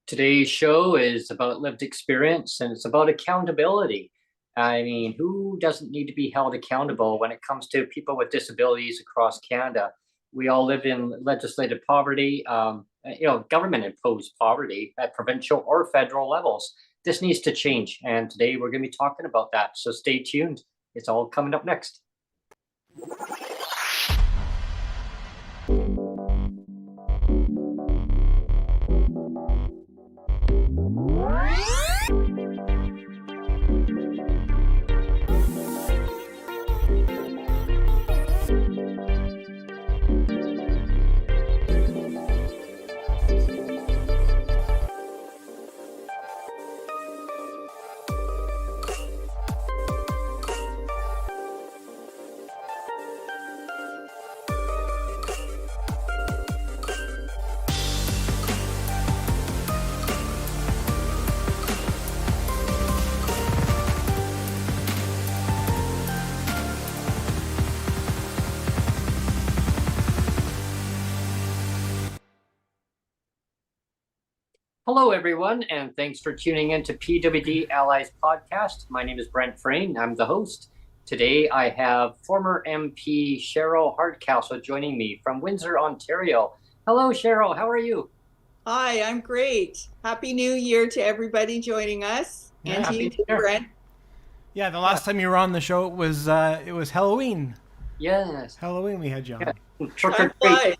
Today's show is about lived experience and it's about accountability. I mean, who doesn't need to be held accountable when it comes to people with disabilities across Canada? We all live in legislated poverty, government imposed poverty at provincial or federal levels. This needs to change. And today we're going to be talking about that. So stay tuned. It's all coming up next. Hello, everyone, and thanks for tuning in to PWD Allies podcast. My name is Brent Frain. I'm the host. Today, I have former MP Cheryl Hardcastle joining me from Windsor, Ontario. Hello, Cheryl. How are you? Hi, I'm great. Happy New Year to everybody joining us, and to you too, Brent. Yeah, the last time you were on the show, it was Halloween. Yes, Halloween we had you on. Yeah.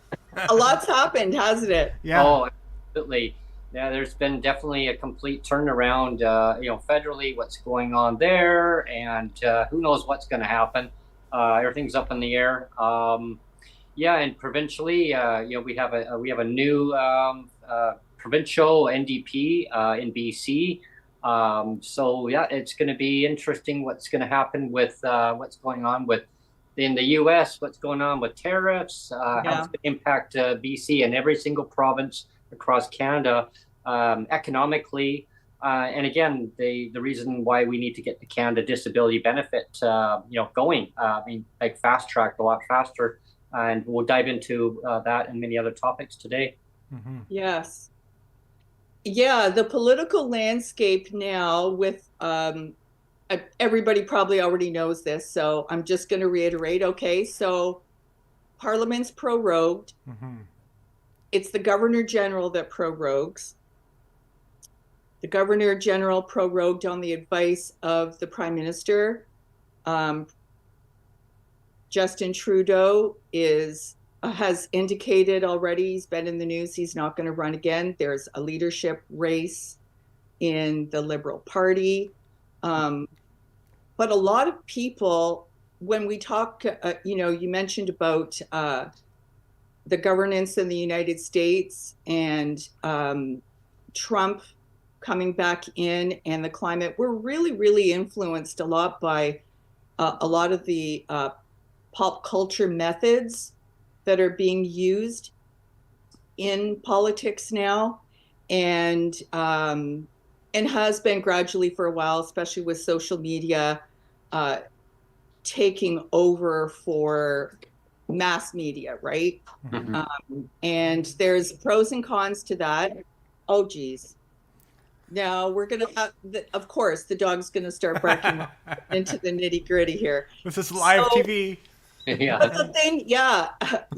A lot's happened, hasn't it? Yeah. Oh, absolutely. Yeah, there's been definitely a complete turnaround, federally, what's going on there, and who knows what's going to happen. Everything's up in the air. And provincially, we have a new provincial NDP in BC. It's going to be interesting what's going to happen with what's going on in the U.S., what's going on with tariffs, how it's going to impact BC and every single province across Canada economically, and again, the reason why we need to get the Canada Disability Benefit, going. Fast tracked a lot faster, and we'll dive into that and many other topics today. Mm-hmm. Yes. Yeah, the political landscape now with everybody probably already knows this, so I'm just going to reiterate. Okay, so Parliament's prorogued. Mm-hmm. It's the Governor General that prorogues. The Governor General prorogued on the advice of the Prime Minister. Justin Trudeau has indicated already, he's been in the news, he's not going to run again. There's a leadership race in the Liberal Party. But a lot of people, when we talk, you mentioned about the governance in the United States and Trump coming back in and the climate, we're really, really influenced a lot by a lot of the pop culture methods that are being used in politics now, and has been gradually for a while, especially with social media taking over for mass media, right? Mm-hmm. And there's pros and cons to that. Oh, geez. Now we're going to have, of course, the dog's going to start barking into the nitty gritty here. This is live TV. Yeah. But the thing, yeah,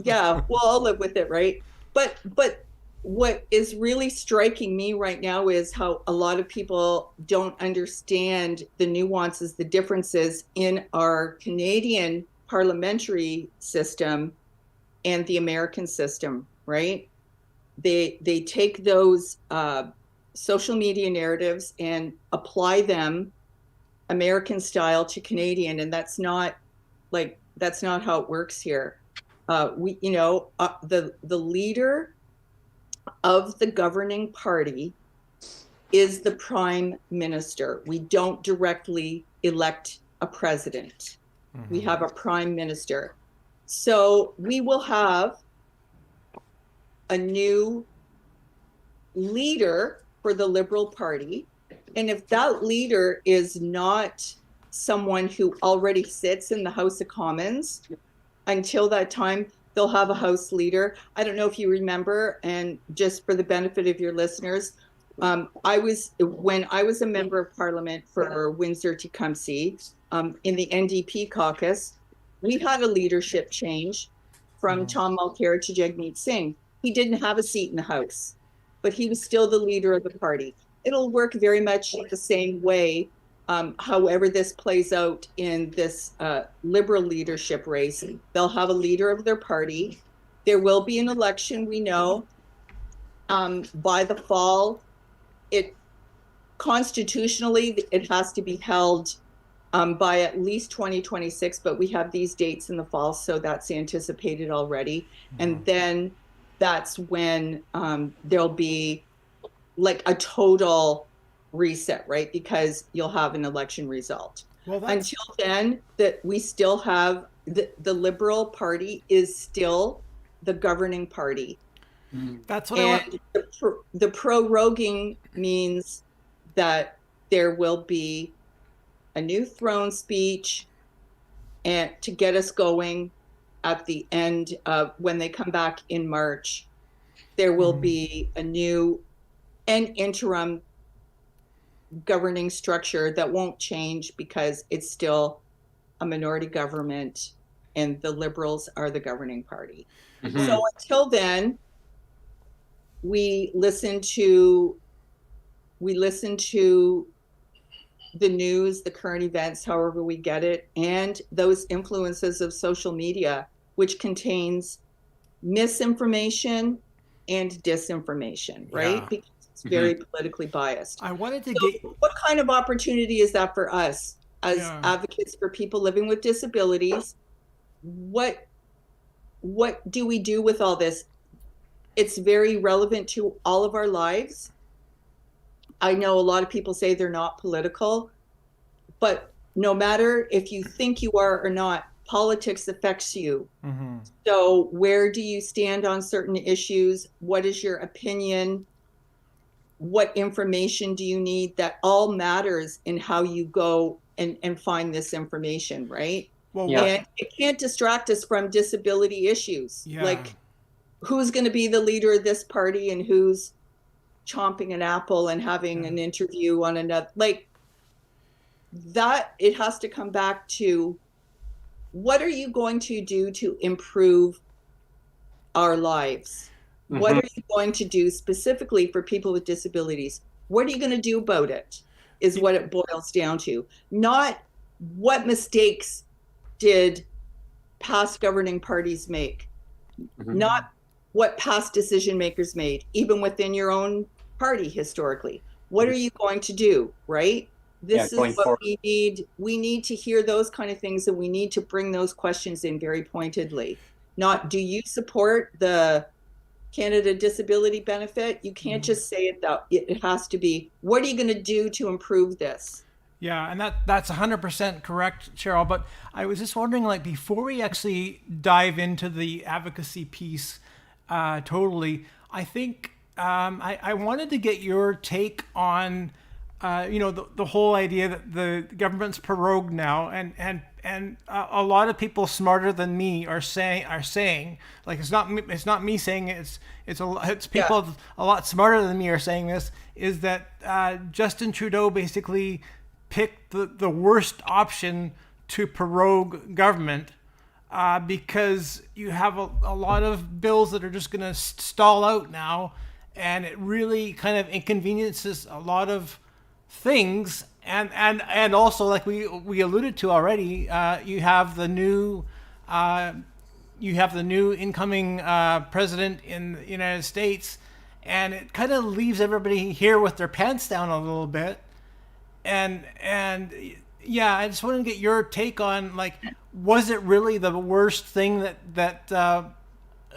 we'll all live with it, right? But what is really striking me right now is how a lot of people don't understand the nuances, the differences in our Canadian parliamentary system and the American system, right? They take those social media narratives and apply them American style to Canadian, and that's not how it works here. The leader of the governing party is the Prime Minister. We don't directly elect a president. Mm-hmm. We have a Prime Minister. So we will have a new leader for the Liberal Party. And if that leader is not someone who already sits in the House of Commons, until that time, they'll have a House leader. I don't know if you remember, and just for the benefit of your listeners, When I was a member of parliament for Windsor-Tecumseh, in the NDP caucus, we had a leadership change from Tom Mulcair to Jagmeet Singh. He didn't have a seat in the House, but he was still the leader of the party. It'll work very much the same way, however this plays out in this Liberal leadership race. They'll have a leader of their party. There will be an election, we know. By the fall, constitutionally, it has to be held by at least 2026, but we have these dates in the fall, so that's anticipated already. And then that's when there'll be like a total reset, right? Because you'll have an election result. Well, until then, that we still have the Liberal Party is still the governing party. That's what and the proroguing means that there will be a new throne speech and to get us going at the end of when they come back in March. There will be a new and interim governing structure that won't change because it's still a minority government and the Liberals are the governing party. So until then, we listen to the news, the current events, however we get it, and those influences of social media, which contains misinformation and disinformation, right? Because it's very politically biased. I wanted to what kind of opportunity is that for us as advocates for people living with disabilities? What do we do with all this? It's very relevant to all of our lives. I know a lot of people say they're not political, but no matter if you think you are or not, politics affects you. So where do you stand on certain issues? What is your opinion? What information do you need? That all matters in how you go and find this information, right? Well, and it can't distract us from disability issues. Like, who's going to be the leader of this party and who's chomping an apple and having an interview on another, like that. It has to come back to, what are you going to do to improve our lives? What are you going to do specifically for people with disabilities? What are you going to do about it is what it boils down to. Not what mistakes did past governing parties make, not what past decision makers made, even within your own party historically. What are you going to do, right? This is what we need. We need to hear those kind of things, and we need to bring those questions in very pointedly. Not, do you support the Canada Disability Benefit? You can't just say it, though. It has to be, what are you going to do to improve this? Yeah, and that's 100% correct, Cheryl. But I was just wondering, like, before we actually dive into the advocacy piece totally, I think I wanted to get your take on, the whole idea that the government's prorogued now, and a lot of people smarter than me are saying, like, it's not me saying it, it's people a lot smarter than me are saying this, is that Justin Trudeau basically picked the worst option to prorogue government, because you have a lot of bills that are just going to stall out now, and it really kind of inconveniences a lot of things. And also, like we alluded to already, you have the new incoming president in the United States, and it kind of leaves everybody here with their pants down a little bit. And yeah, I just wanted to get your take on, like, was it really the worst thing that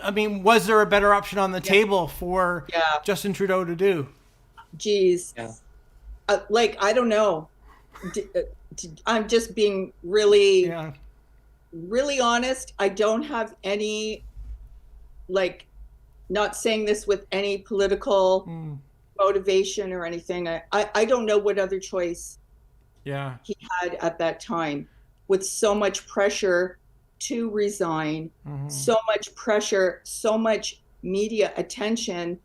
I mean, was there a better option on the table for Justin Trudeau to do? Geez. Like, I don't know. I'm just being really, really honest. I don't have any, like, not saying this with any political motivation or anything. I don't know what other choice he had at that time, with so much pressure to resign, so much pressure, so much media attention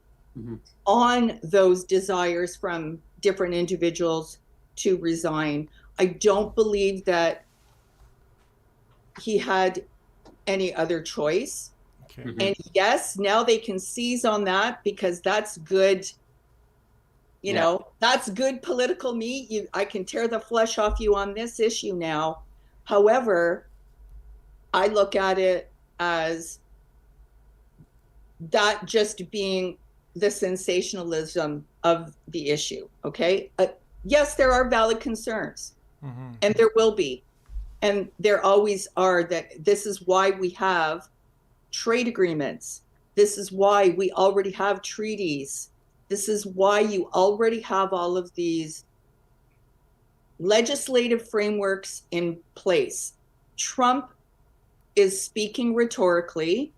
on those desires from different individuals to resign. I don't believe that he had any other choice. Okay. And yes, now they can seize on that because that's good. You know, that's good political meat. I can tear the flesh off you on this issue now. However, I look at it as that just being the sensationalism of the issue. Okay. Yes, there are valid concerns, and there will be, and there always are. That this is why we have trade agreements. This is why we already have treaties. This is why you already have all of these legislative frameworks in place. Trump is speaking rhetorically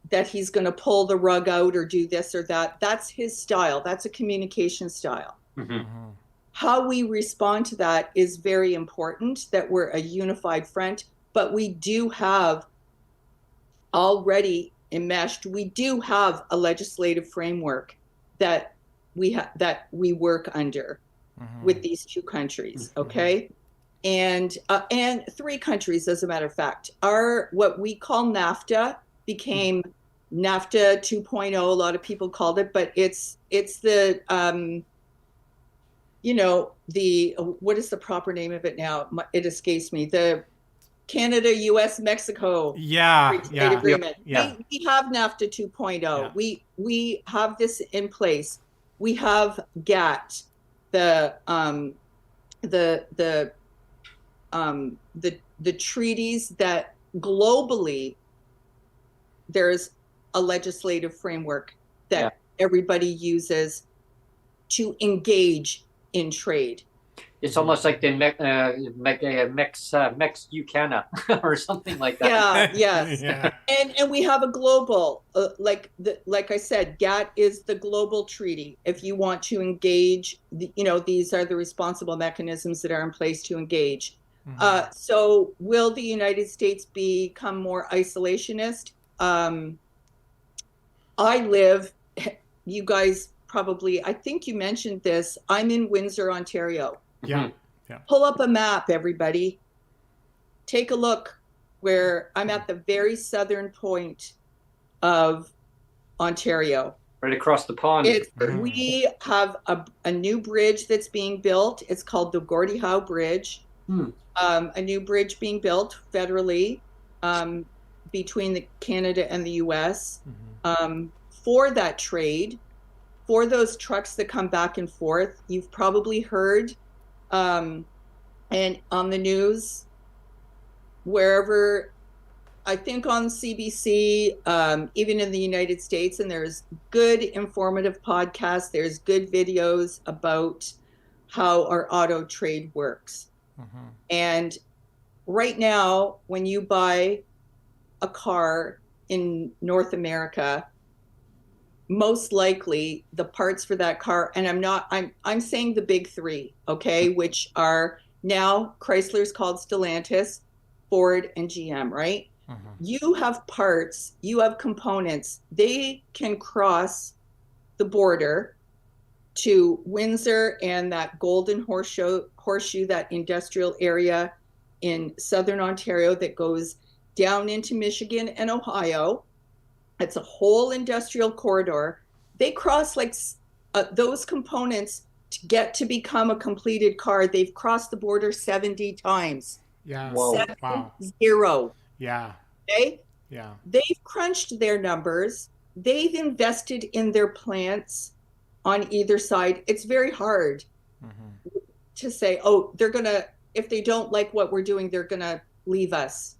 that he's going to pull the rug out or do this or that. That's his style. That's a communication style. How we respond to that is very important, that we're a unified front, but we do have already enmeshed, we do have a legislative framework that we work under with these two countries, okay? And 3 countries, as a matter of fact. Our, what we call NAFTA became NAFTA 2.0. A lot of people called it, but it's the, you know, the, what is the proper name of it now? It escapes me. The Canada, US, Mexico free trade agreement. We have NAFTA 2.0. We have this in place. We have GATT, the treaties that globally there's a legislative framework that everybody uses to engage in trade. It's almost like the Mex-UCANA or something like that. Yes. And we have a global, like I said, GATT is the global treaty. If you want to engage, you know, these are the responsible mechanisms that are in place to engage. So will the United States become more isolationist? I live, you guys probably, I think you mentioned this, I'm in Windsor, Ontario. Pull up a map, everybody. Take a look where I'm at the very southern point of Ontario. Right across the pond. We have a new bridge that's being built. It's called the Gordie Howe Bridge. A new bridge being built federally between Canada and the US for that trade, for those trucks that come back and forth. You've probably heard and on the news, wherever, I think on CBC, even in the United States, and there's good informative podcasts, there's good videos about how our auto trade works. And right now, when you buy a car in North America, most likely the parts for that car, and I'm saying the big 3, okay, which are now Chrysler's called Stellantis, Ford, and GM, right? You have parts, you have components, they can cross the border to Windsor and that Golden Horseshoe, that industrial area in southern Ontario that goes down into Michigan and Ohio. It's a whole industrial corridor. They cross like those components to get to become a completed car. They've crossed the border 70 times. Whoa. 0. Okay? Yeah. They've crunched their numbers. They've invested in their plants on either side. It's very hard to say, oh, they're going to, if they don't like what we're doing, they're going to leave us.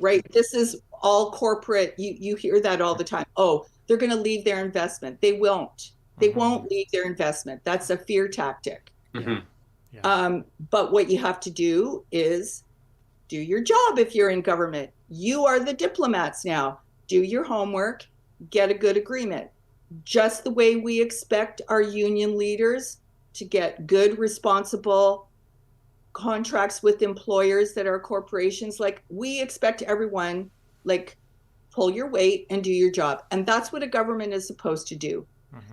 Right? This is all corporate. You hear that all the time. Oh, they're going to leave their investment. They won't. They won't leave their investment. That's a fear tactic. But what you have to do is do your job if you're in government. You are the diplomats now. Do your homework, get a good agreement. Just the way we expect our union leaders to get good, responsible contracts with employers that are corporations. Like, we expect everyone, like, pull your weight and do your job. And that's what a government is supposed to do.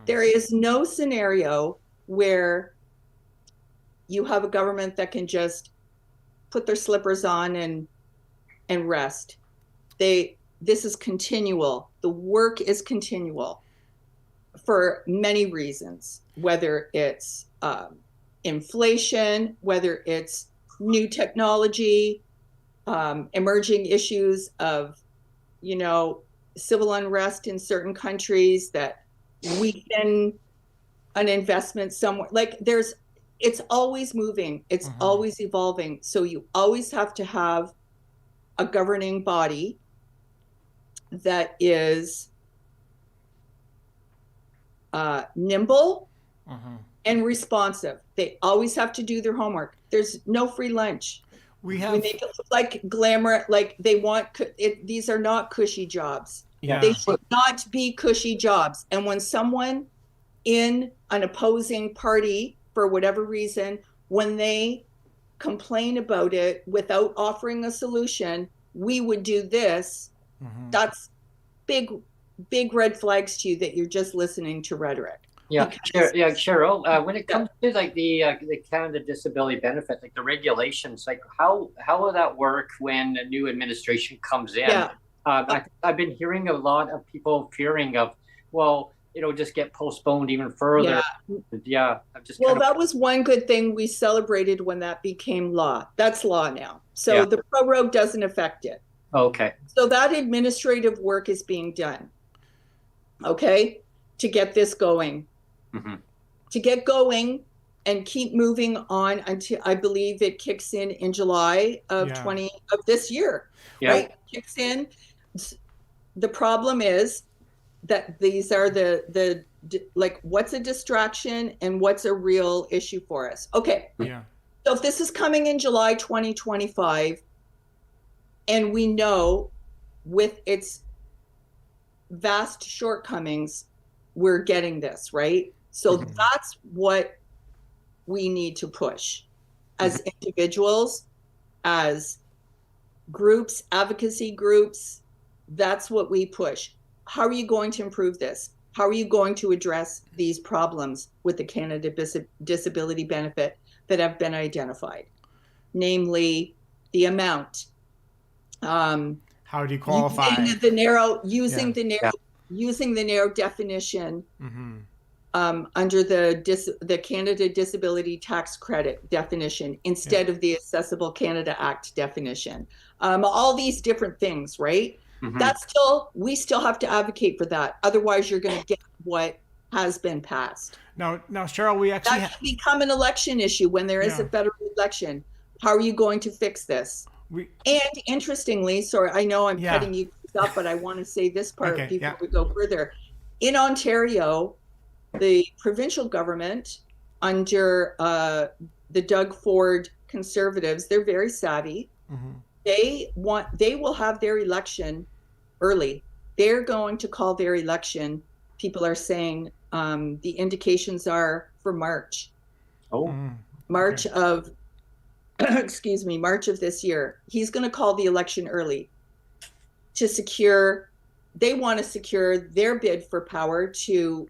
There is no scenario where you have a government that can just put their slippers on and rest. This is continual. The work is continual for many reasons, whether it's inflation, whether it's new technology, emerging issues of, civil unrest in certain countries that weaken an investment somewhere. Like it's always moving. It's always evolving. So you always have to have a governing body that is nimble and responsive. They always have to do their homework. There's no free lunch. We make it look like glamour, like they want it. These are not cushy jobs. Yeah. They should not be cushy jobs. And when someone in an opposing party, for whatever reason, when they complain about it without offering a solution, we would do this. That's big red flags to you that you're just listening to rhetoric. Yeah, Cheryl. When it comes to like the Canada Disability Benefit, like the regulations, like how will that work when a new administration comes in? Yeah. I've been hearing a lot of people fearing of, well, it'll just get postponed even further. Yeah. That was one good thing we celebrated when that became law. That's law now. So the prorogue doesn't affect it. Okay. So that administrative work is being done. Okay. To get this going. To get going and keep moving on until I believe it kicks in July of this year. Right? It kicks in. The problem is that these are the like, what's a distraction and what's a real issue for us? Okay. Yeah. So if this is coming in July 2025, and we know with its vast shortcomings, we're getting this, right? So that's what we need to push as individuals, as groups, advocacy groups. That's what we push. How are you going to improve this? How are you going to address these problems with the Canada Disability Benefit that have been identified? Namely, the amount. How do you qualify? Using the narrow definition under the Canada Disability Tax Credit definition instead of the Accessible Canada Act definition. All these different things, right? We still have to advocate for that. Otherwise, you're going to get what has been passed. Now, Cheryl, we actually that can become an election issue when there is a federal election. How are you going to fix this? And interestingly, sorry, I know I'm cutting you up, but I want to say this part before we go further. In Ontario, the provincial government under the Doug Ford Conservatives, they're very savvy. They will have their election early. They're going to call their election. People are saying the indications are for March. March of March of this year. He's going to call the election early to secure. They want to secure their bid for power to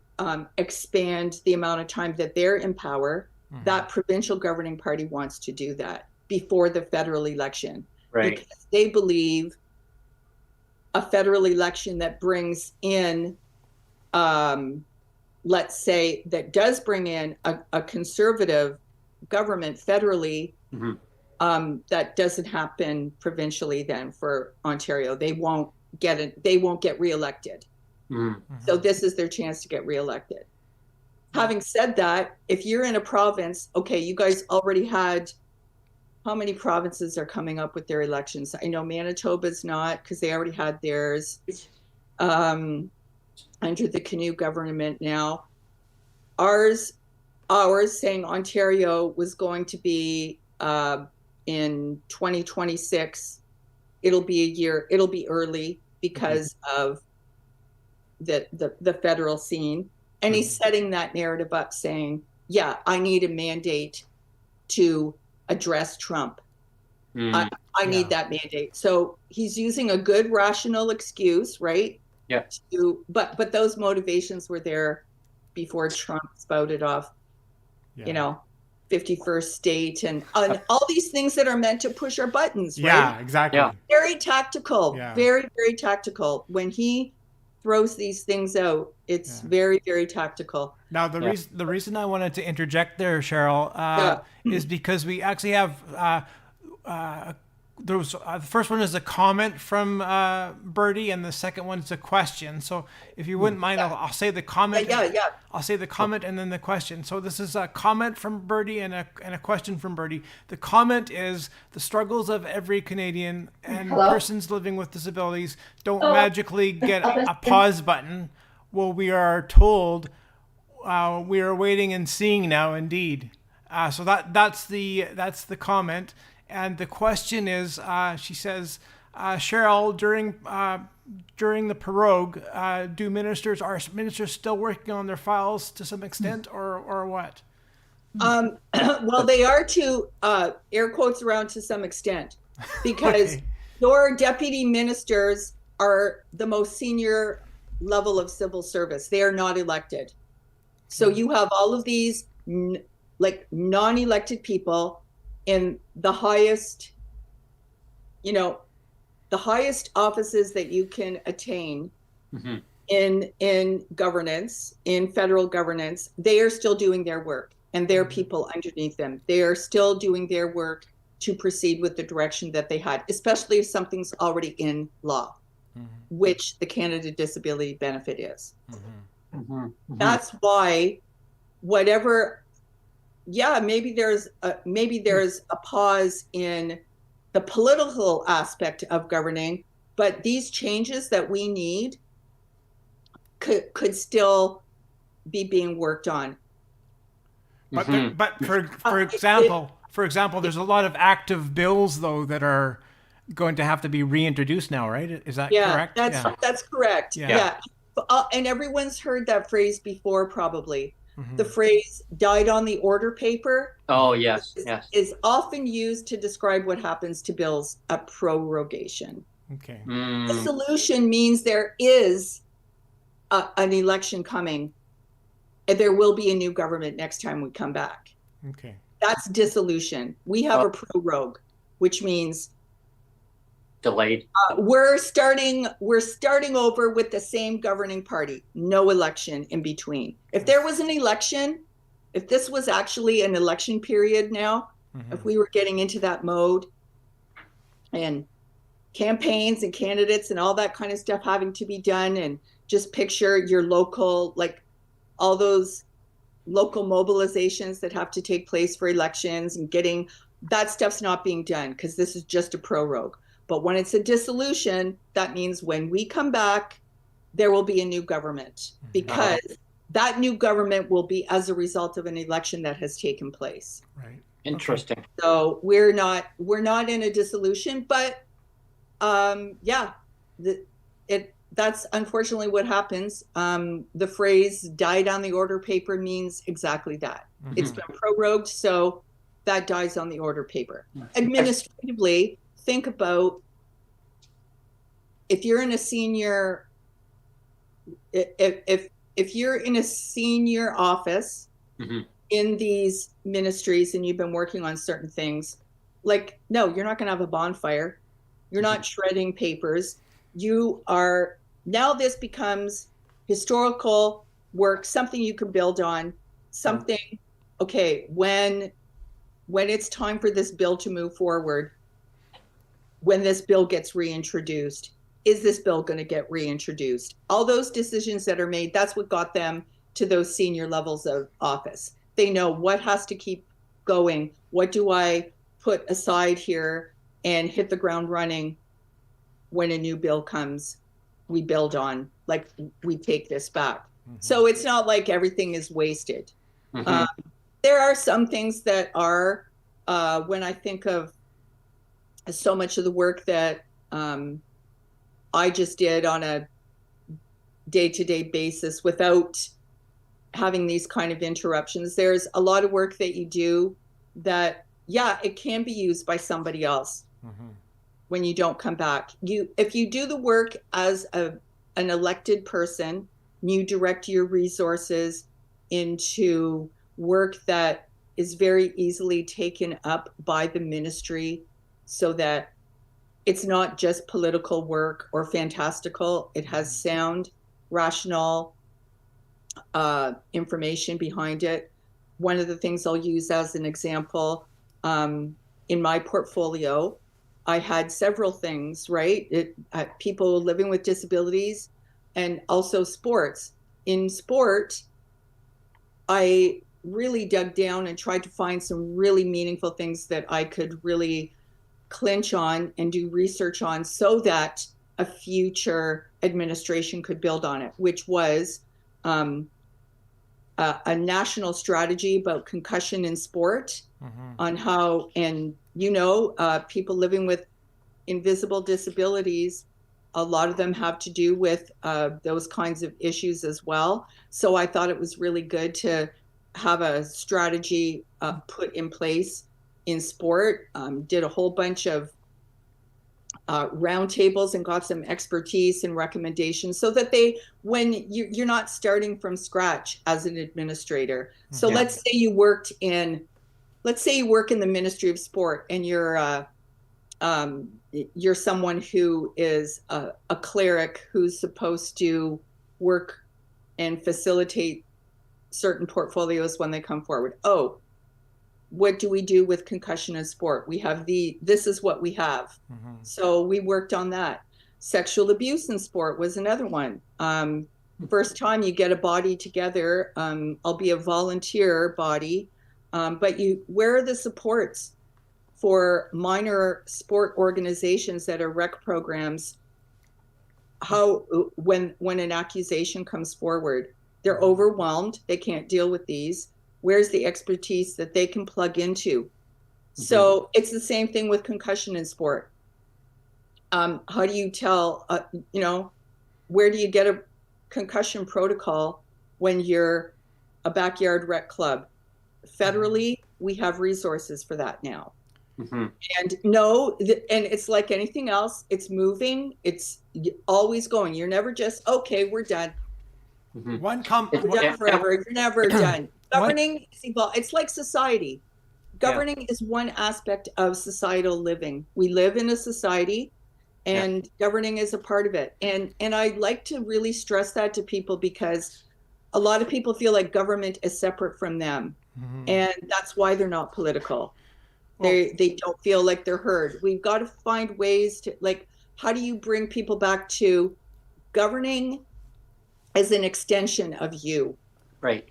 expand the amount of time that they're in power. That provincial governing party wants to do that before the federal election. Right. Because they believe a federal election that brings in, let's say, that does bring in a conservative government federally, that doesn't happen provincially then for Ontario. They won't get reelected. So this is their chance to get reelected. Having said that, if you're in a province, okay, you guys already had, how many provinces are coming up with their elections? I know Manitoba's not, because they already had theirs under the Canoe government now. Ours saying Ontario was going to be in 2026. It'll be early because of the federal scene. And he's setting that narrative up saying, yeah, I need a mandate to address Trump. I need that mandate. So he's using a good rational excuse, right? Yeah. But those motivations were there before Trump spouted off, Yeah. you know, 51st state and all these things that are meant to push our buttons, right? Yeah, exactly. Yeah. Very tactical, Yeah. very, very tactical. When he throws these things out, it's very, very tactical. Now, the reason I wanted to interject there, Cheryl, is because we actually have the first one is a comment from Bertie, and the second one is a question. So, if you wouldn't mind, I'll say the comment. I'll say the comment and then the question. So, this is a comment from Bertie and a question from Bertie. The comment is the struggles of every Canadian and persons living with disabilities don't magically get a pause button. Well, we are told we are waiting and seeing now. Indeed, so that's the comment. And the question is, she says, Cheryl, during the prorogue, are ministers still working on their files to some extent, or what? Well, they are to air quotes around to some extent, because your deputy ministers are the most senior level of civil service. They are not elected. So you have all of these non-elected people in the highest, the highest offices that you can attain in governance, in federal governance. They are still doing their work, and there are people underneath them. They are still doing their work to proceed with the direction that they had, especially if something's already in law, which the Canada Disability Benefit is. That's why maybe there's a pause in the political aspect of governing, but these changes that we need could still be being worked on. But for example, there's a lot of active bills though that are going to have to be reintroduced now, right? Is that correct? That's correct. Yeah. And everyone's heard that phrase before, probably. The phrase "died on the order paper." Oh, yes, is often used to describe what happens to bills, a prorogation. Okay. Dissolution means there is an election coming, and there will be a new government next time we come back. Okay. That's dissolution. We have a prorogue, which means delayed. We're starting over with the same governing party. No election in between. If there was an election, if this was actually an election period now, if we were getting into that mode, and campaigns and candidates and all that kind of stuff having to be done, and just picture your local, like all those local mobilizations that have to take place for elections, and getting that stuff's not being done because this is just a prorogue. But when it's a dissolution, that means when we come back, there will be a new government, because that new government will be as a result of an election that has taken place. Right. Interesting. Okay. So we're not in a dissolution, but that's unfortunately what happens. The phrase "died on the order paper" means exactly that. It's been prorogued, so that dies on the order paper. Administratively, think about if you're in a senior, if you're in a senior office in these ministries and you've been working on certain things, like, no, you're not going to have a bonfire. You're not shredding papers. You are, now this becomes historical work, something you can build on, something, okay, when it's time for this bill to move forward, when this bill gets reintroduced, is this bill going to get reintroduced? All those decisions that are made, that's what got them to those senior levels of office. They know what has to keep going. What do I put aside here and hit the ground running when a new bill comes? We build on, like, we take this back. So it's not like everything is wasted. There are some things that are, when I think of so much of the work that I just did on a day-to-day basis without having these kind of interruptions, there's a lot of work that you do that, it can be used by somebody else when you don't come back. If you do the work as an elected person, you direct your resources into work that is very easily taken up by the ministry, so that it's not just political work or fantastical. It has sound, rational information behind it. One of the things I'll use as an example, in my portfolio, I had several things, right? People living with disabilities and also sports. In sport, I really dug down and tried to find some really meaningful things that I could really clinch on and do research on, so that a future administration could build on it, which was a national strategy about concussion in sport, on how, and people living with invisible disabilities, a lot of them have to do with those kinds of issues as well. So I thought it was really good to have a strategy put in place in sport. Did a whole bunch of roundtables and got some expertise and recommendations, so that when you're not starting from scratch as an administrator. So let's say you work in the Ministry of Sport, and you're someone who is a cleric who's supposed to work and facilitate certain portfolios when they come forward. Oh, what do we do with concussion in sport? We have this is what we have. So we worked on that. Sexual abuse in sport was another one. First time you get a body together, I'll be a volunteer body, but where are the supports for minor sport organizations that are rec programs? How, when an accusation comes forward, they're overwhelmed, they can't deal with these. Where's the expertise that they can plug into? So it's the same thing with concussion in sport. How do you tell, where do you get a concussion protocol when you're a backyard rec club? Federally, we have resources for that now. And it's like anything else, it's moving, it's always going. You're never just, okay, we're done. We're done forever. You're never done. Governing is evolved. It's like society. Governing is one aspect of societal living. We live in a society, and governing is a part of it. And I like to really stress that to people, because a lot of people feel like government is separate from them, and that's why they're not political. They don't feel like they're heard. We've got to find ways to, like, how do you bring people back to governing as an extension of you? Right.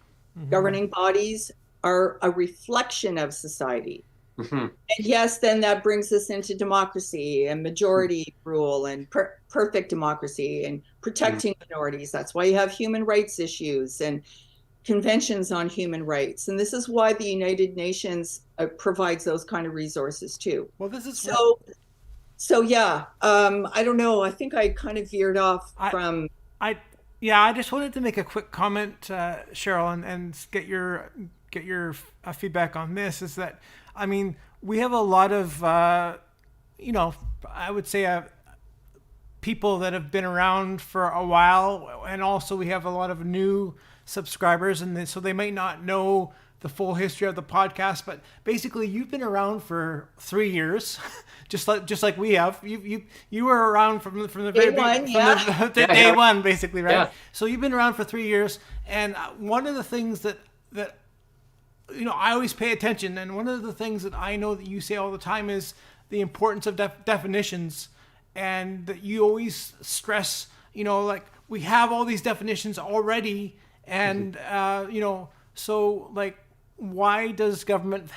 Governing bodies are a reflection of society. And yes, then that brings us into democracy and majority rule and perfect democracy and protecting minorities. That's why you have human rights issues and conventions on human rights. And this is why the United Nations provides those kind of resources too. Well, this is so yeah. I don't know. I think I kind of veered off from. I just wanted to make a quick comment, Cheryl, and get your feedback on this. Is that, I mean, we have a lot of, I would say people that have been around for a while, and also we have a lot of new subscribers, and so they might not know the full history of the podcast. But basically, you've been around for 3 years. Just like we have, you were around from the very beginning, day one, basically, right? Yeah. So you've been around for 3 years, and one of the things that I always pay attention, and one of the things that I know that you say all the time is the importance of definitions, and that you always stress, like, we have all these definitions already, and so like, why does government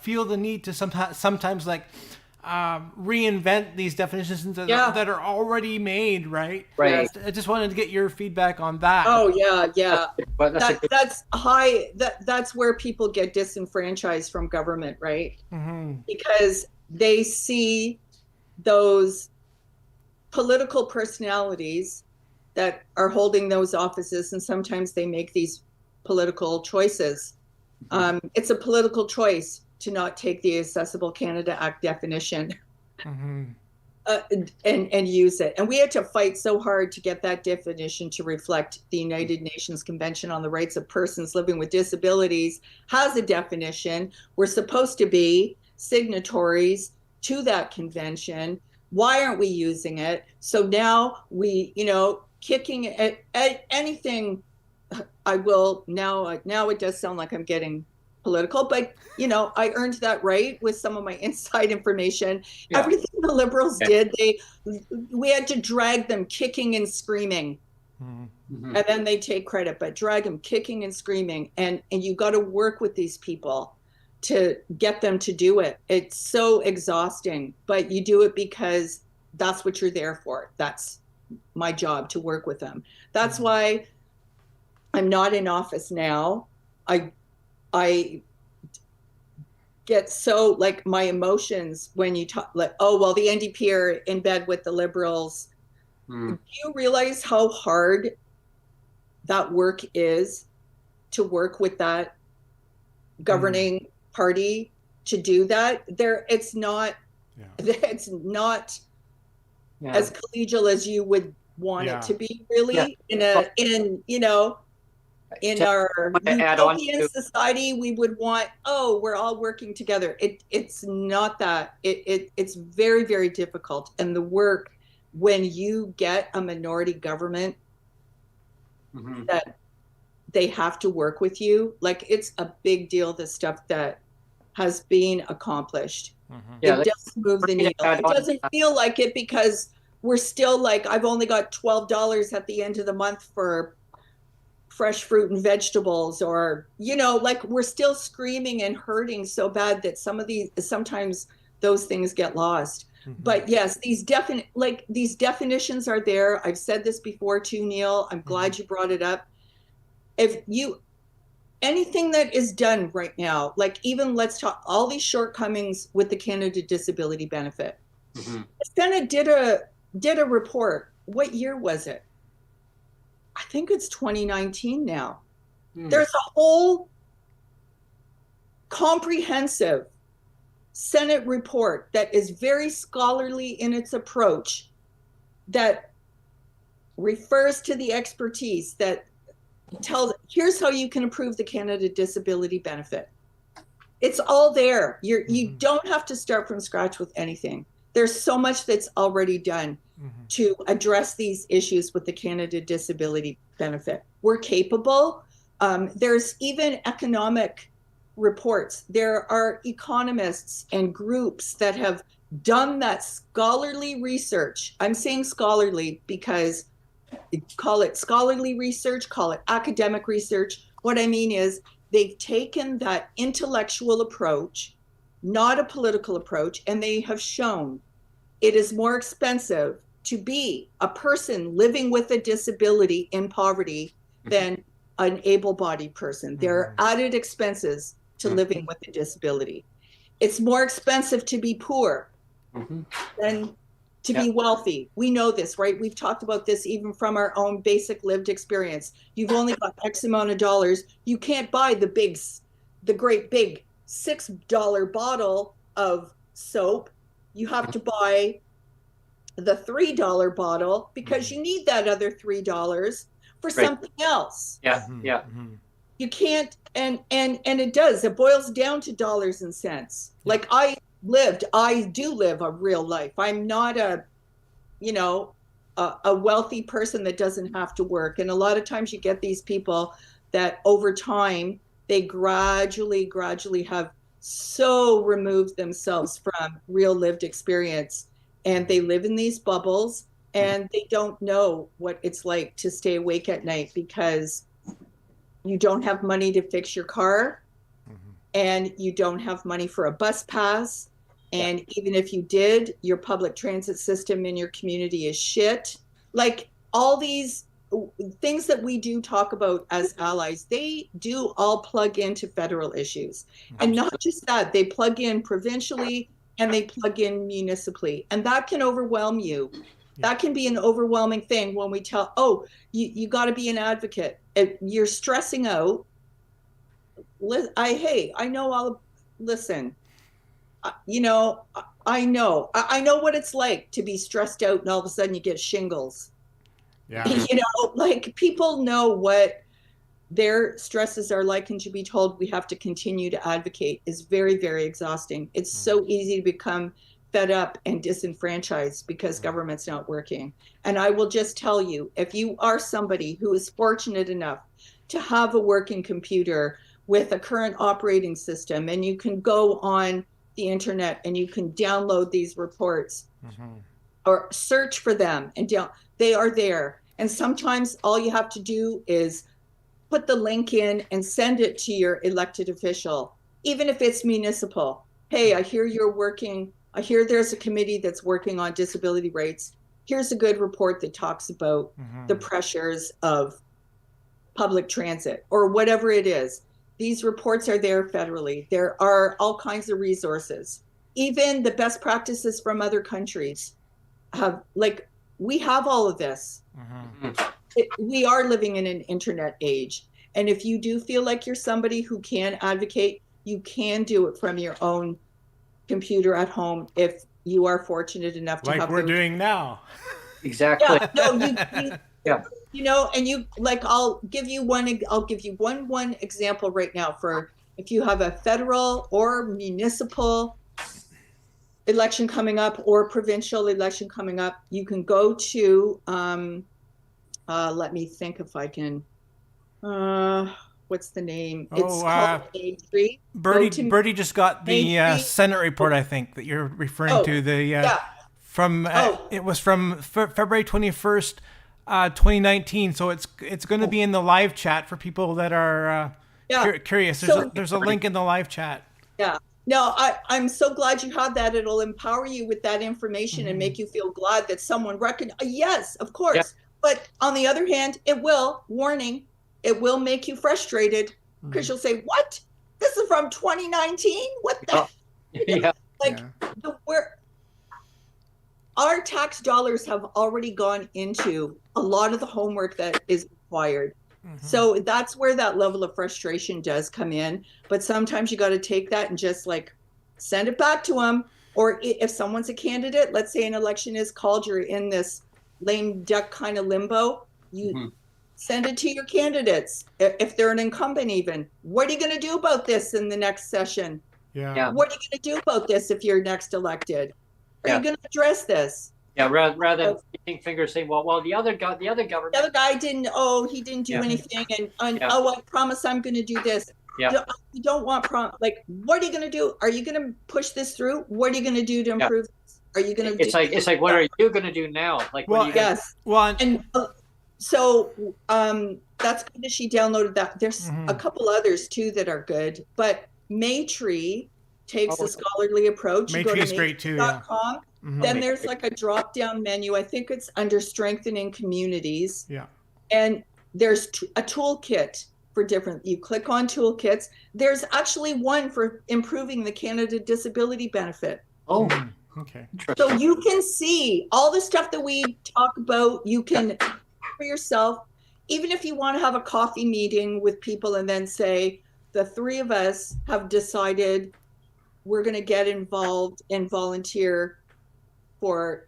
feel the need to sometimes like reinvent these definitions that are already made, right? Right. I just wanted to get your feedback on that. Oh yeah. That's where people get disenfranchised from government, right? Because they see those political personalities that are holding those offices, and sometimes they make these political choices. It's a political choice to not take the Accessible Canada Act definition. and use it. And we had to fight so hard to get that definition to reflect the United Nations Convention on the Rights of Persons Living with Disabilities has a definition. We're supposed to be signatories to that convention. Why aren't we using it? So now we, kicking at anything. I will now it does sound like I'm getting political, but I earned that right with some of my inside information. Yeah. Everything the Liberals did, we had to drag them kicking and screaming. Mm-hmm. And then they take credit, but drag them kicking and screaming. And you got to work with these people to get them to do it. It's so exhausting, but you do it because that's what you're there for. That's my job, to work with them. That's mm-hmm. why I'm not in office now. I get so, like, my emotions when you talk, like, oh, well, the NDP are in bed with the Liberals. Do you realize how hard that work is to work with that governing party to do that? It's not as collegial as you would want it to be, really. In our utopian society, we would want, we're all working together. It's not that. It's very, very difficult. And the work, when you get a minority government mm-hmm. that they have to work with you, like, it's a big deal, the stuff that has been accomplished. Mm-hmm. It does move the needle. It doesn't feel like it because we're still like, I've only got $12 at the end of the month for fresh fruit and vegetables, or, like, we're still screaming and hurting so bad that sometimes those things get lost. Mm-hmm. But yes, these definitions are there. I've said this before too, Neil. I'm glad you brought it up. Anything that is done right now, like, even let's talk all these shortcomings with the Canada Disability Benefit. Mm-hmm. The Senate did a report. What year was it? I think it's 2019 now. There's a whole comprehensive Senate report that is very scholarly in its approach, that refers to the expertise, that tells, here's how you can improve the Canada Disability Benefit. It's all there. You don't have to start from scratch with anything. There's so much that's already done to address these issues with the Canada Disability Benefit. We're capable. There's even economic reports. There are economists and groups that have done that scholarly research. I'm saying scholarly because call it scholarly research, call it academic research. What I mean is they've taken that intellectual approach, not a political approach, and they have shown it is more expensive to be a person living with a disability in poverty than an able-bodied person. There are added expenses to living with a disability. It's more expensive to be poor than to be wealthy. We know this, right? We've talked about this even from our own basic lived experience. You've only got X amount of dollars. You can't buy the great big $6 bottle of soap. You have to buy the $3 bottle because you need that other $3 for something else. You can't, and it does, it boils down to dollars and cents. Like, I do live a real life. I'm not a wealthy person that doesn't have to work. And a lot of times you get these people that over time, they gradually have so removed themselves from real lived experience, and they live in these bubbles, and they don't know what it's like to stay awake at night because you don't have money to fix your car, and you don't have money for a bus pass, and even if you did, your public transit system in your community is shit. Like, all these things that we do talk about as allies, they do all plug into federal issues. And not just that, they plug in provincially and they plug in municipally. And that can overwhelm you. That can be an overwhelming thing when we tell, you got to be an advocate. You're stressing out. I know listen, I know. I know what it's like to be stressed out and all of a sudden you get shingles. Yeah. You know, like people know what their stresses are like, and to be told we have to continue to advocate is very, very exhausting. It's so easy to become fed up and disenfranchised because government's not working. And I will just tell you, if you are somebody who is fortunate enough to have a working computer with a current operating system, and you can go on the internet and you can download these reports or search for them, and they are there. And sometimes all you have to do is put the link in and send it to your elected official, even if it's municipal. Hey, I hear you're working. I hear there's a committee that's working on disability rates. Here's a good report that talks about the pressures of public transit or whatever it is. These reports are there federally. There are all kinds of resources. Even the best practices from other countries have, like, we have all of this. We are living in an internet age. And if you do feel like you're somebody who can advocate, you can do it from your own computer at home if you are fortunate enough to Like have we're doing now. Exactly. Yeah, no, Yeah. you know, and you, like, I'll give you one example right now for if you have a federal or municipal election coming up or provincial election coming up, you can go to, let me think if I can, what's the name? It's called Main Bertie just got the Main Senate report, I think, that you're referring to. The it was from February 21st, 2019. So it's going to be in the live chat for people that are curious. There's a link in the live chat. Yeah. No, I'm so glad you have that. It'll empower you with that information and make you feel glad that someone yes, of course. Yeah. But on the other hand, it will make you frustrated because you'll say, what? This is from 2019? What the? Yeah. Our tax dollars have already gone into a lot of the homework that is required. So that's where that level of frustration does come in. But sometimes you got to take that and just like send it back to them. Or if someone's a candidate, let's say an election is called, you're in this lame duck kind of limbo, you send it to your candidates. If they're an incumbent even, what are you going to do about this in the next session? Yeah. What are you going to do about this if you're next elected? Are you going to address this? Yeah, rather than pointing fingers, saying, "Well, the other government, the other guy didn't. Oh, he didn't do anything, and oh, I promise I'm going to do this." Yeah. You don't want like, what are you going to do? Are you going to push this through? What are you going to do to improve this? Are you going to? It's like, what are you going to do now? Like, well, what are you yes. Well, and so that's good that she downloaded that. There's a couple others too that are good, but Maytree takes a scholarly approach. Maytree's great too. Yeah. Then there's like a drop down menu. I think it's under strengthening communities. Yeah. And there's a toolkit for different, you click on toolkits. There's actually one for improving the Canada Disability Benefit. Oh, okay. So you can see all the stuff that we talk about, you can for yourself, even if you want to have a coffee meeting with people and then say, the three of us have decided we're going to get involved and volunteer for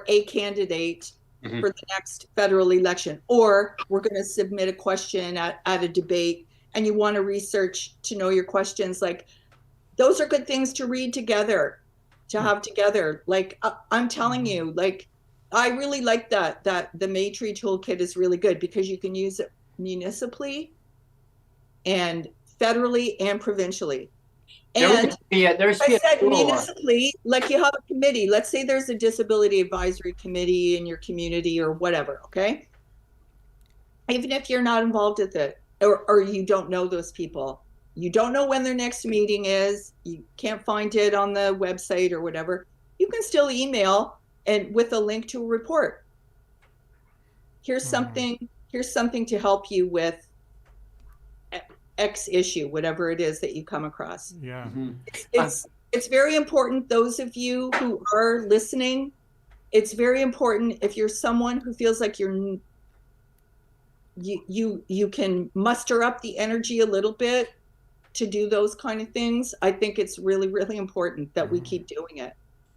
a candidate for the next federal election, or we're going to submit a question at a debate, and you want to research to know your questions. Like, those are good things to read together, to have together. Like, I'm telling you, like, I really like that the Maytree toolkit is really good because you can use it municipally and federally and provincially. And I said municipally, like you have a committee. Let's say there's a disability advisory committee in your community or whatever, okay? Even if you're not involved with it or you don't know those people, you don't know when their next meeting is, you can't find it on the website or whatever, you can still email and with a link to a report. Here's something to help you with X issue, whatever it is that you come across. Yeah. It's very important, those of you who are listening, it's very important if you're someone who feels like you can muster up the energy a little bit to do those kind of things, I think it's really, really important that we keep doing it.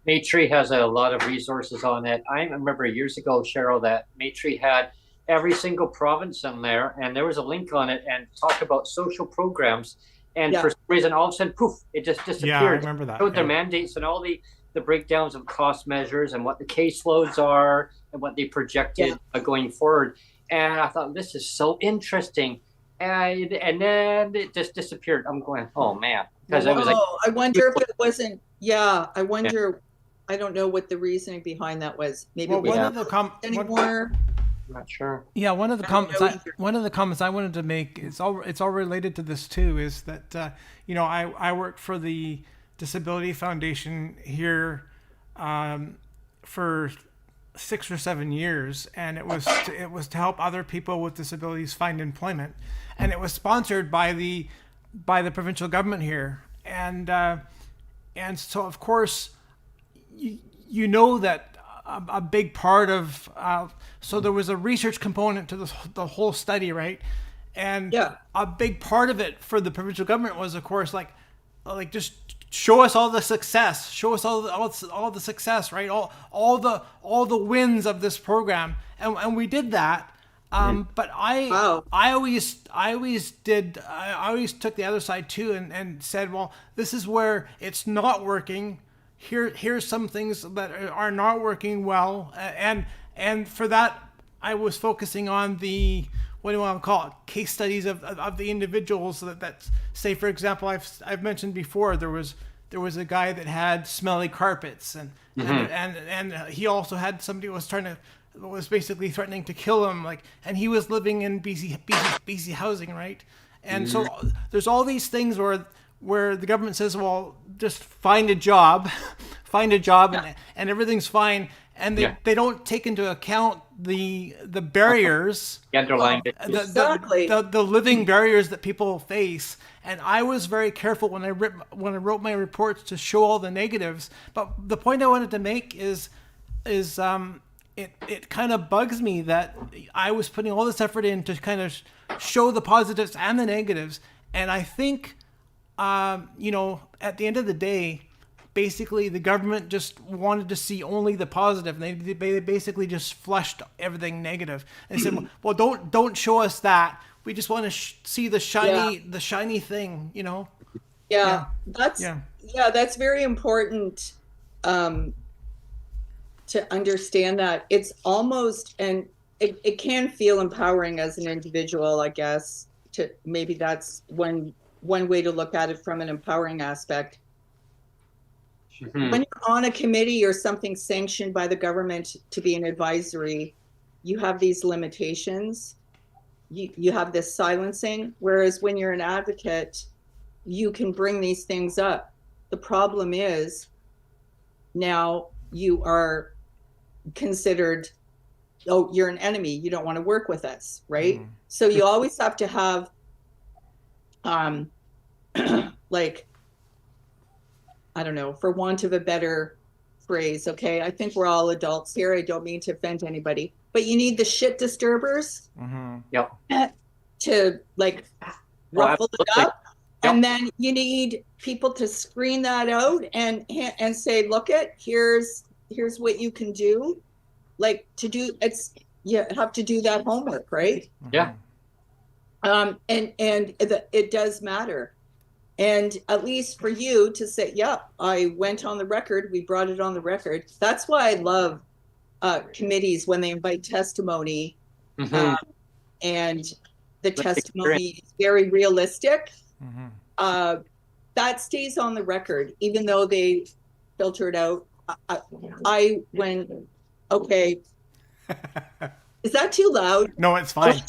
Maytree has a lot of resources on it. I remember years ago, Cheryl, that Maytree had every single province in there, and there was a link on it and talk about social programs. And Yeah. for some reason, all of a sudden, poof, it just disappeared. Yeah, I remember that. Showed their mandates and all the breakdowns of cost measures and what the caseloads are and what they projected going forward. And I thought, this is so interesting. And then it just disappeared. I'm going, oh man, because I was like, I wonder if it wasn't. Yeah, I wonder. I don't know what the reasoning behind that was. Maybe Well, it one wasn't of the anymore. I'm not sure. Yeah, one of the I don't comments know I, either. one of the comments I wanted to make, it's all related to this too, is that you know, I worked for the Disability Foundation here for 6 or 7 years, and it was to help other people with disabilities find employment, and it was sponsored by the provincial government here, and so of course you know that a big part of so there was a research component to the whole study, right? And Yeah. a big part of it for the provincial government was, of course, like just show us all the success, show us all the success, right? All the wins of this program, and we did that. But I always took the other side too, and said, well, this is where it's not working. Here's some things that are not working well, and for that I was focusing on the, what do you want to call it, case studies of the individuals that say, for example, I've mentioned before, there was a guy that had smelly carpets, and he also had somebody was basically threatening to kill him, and he was living in BC housing, right? And so there's all these things where the government says, well, just find a job, and everything's fine, and they don't take into account the barriers, The underlying Exactly. the living barriers that people face. And I was very careful when I wrote my reports to show all the negatives. But the point I wanted to make is it kind of bugs me that I was putting all this effort in to kind of show the positives and the negatives. And I think, you know, at the end of the day, basically the government just wanted to see only the positive, and they basically just flushed everything negative. And they said, well, don't show us that. We just want to see the shiny thing, you know? That's very important to understand that. It's almost, and it can feel empowering as an individual, I guess, to maybe that's one way to look at it from an empowering aspect. When you're on a committee or something sanctioned by the government to be an advisory, you have these limitations. You have this silencing, whereas when you're an advocate, you can bring these things up. The problem is now you are considered, oh, you're an enemy, you don't want to work with us, right? So you always have to have like, I don't know, for want of a better phrase, okay? I think we're all adults here. I don't mean to offend anybody, but you need the shit disturbers to like ruffle it up. And then you need people to screen that out and say, look, here's what you can do. Like to do, you have to do that homework, right? Yeah. And it does matter. And at least for you to say, yeah, I went on the record, we brought it on the record. That's why I love committees when they invite testimony, and the testimony is very realistic. That stays on the record, even though they filter it out. I went, okay, is that too loud? No, it's fine.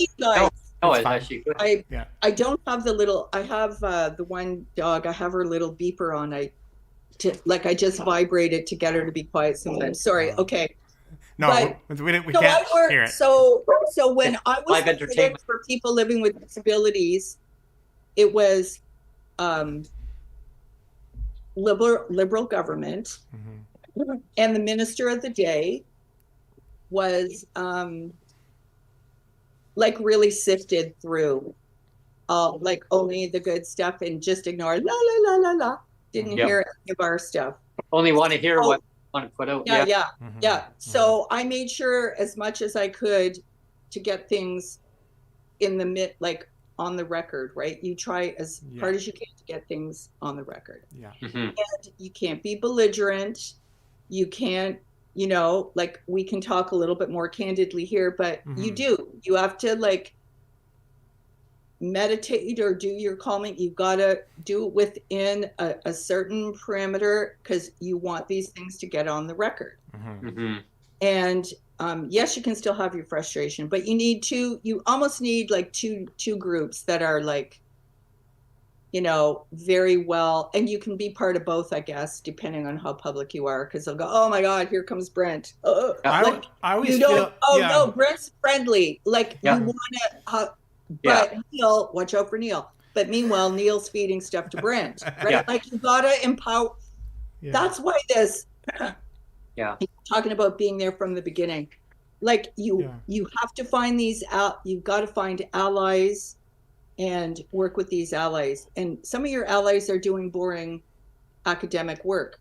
Oh, it's actually good. I don't have the little, I have the one dog, I have her little beeper on. I just vibrated to get her to be quiet sometimes. Sorry. Okay. No, we can't hear it. So when I was advocating for people living with disabilities, it was liberal government, and the minister of the day was like really sifted through like only the good stuff and just ignore la la la la la. Didn't hear any of our stuff. Only want to hear what I want to put out. Yeah. So I made sure as much as I could to get things in the like on the record, right? You try as hard as you can to get things on the record. Yeah. And you can't be belligerent. You can't, you know, like we can talk a little bit more candidly here, but you have to like meditate or do your calming. You've got to do it within a certain parameter because you want these things to get on the record. And yes, you can still have your frustration, but you almost need like two groups that are like, you know, very well, and you can be part of both, I guess, depending on how public you are, because they'll go, oh my God, here comes Brent. I always feel, no, Brent's friendly. Like you want to, but Neil, watch out for Neil. But meanwhile, Neil's feeding stuff to Brent, right? Like you gotta empower. That's why this. Talking about being there from the beginning, like you have to find these out. You've got to find allies and work with these allies. And some of your allies are doing boring academic work.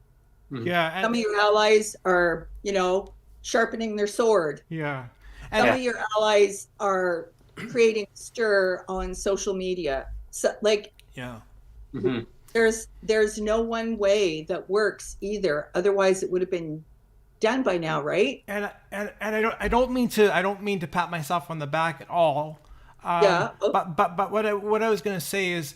Yeah. Some of your allies are, you know, sharpening their sword. Yeah. Some of your allies are creating stir on social media. So like, there's no one way that works either. Otherwise it would have been done by now, right? And I don't mean to pat myself on the back at all. But what I was going to say is,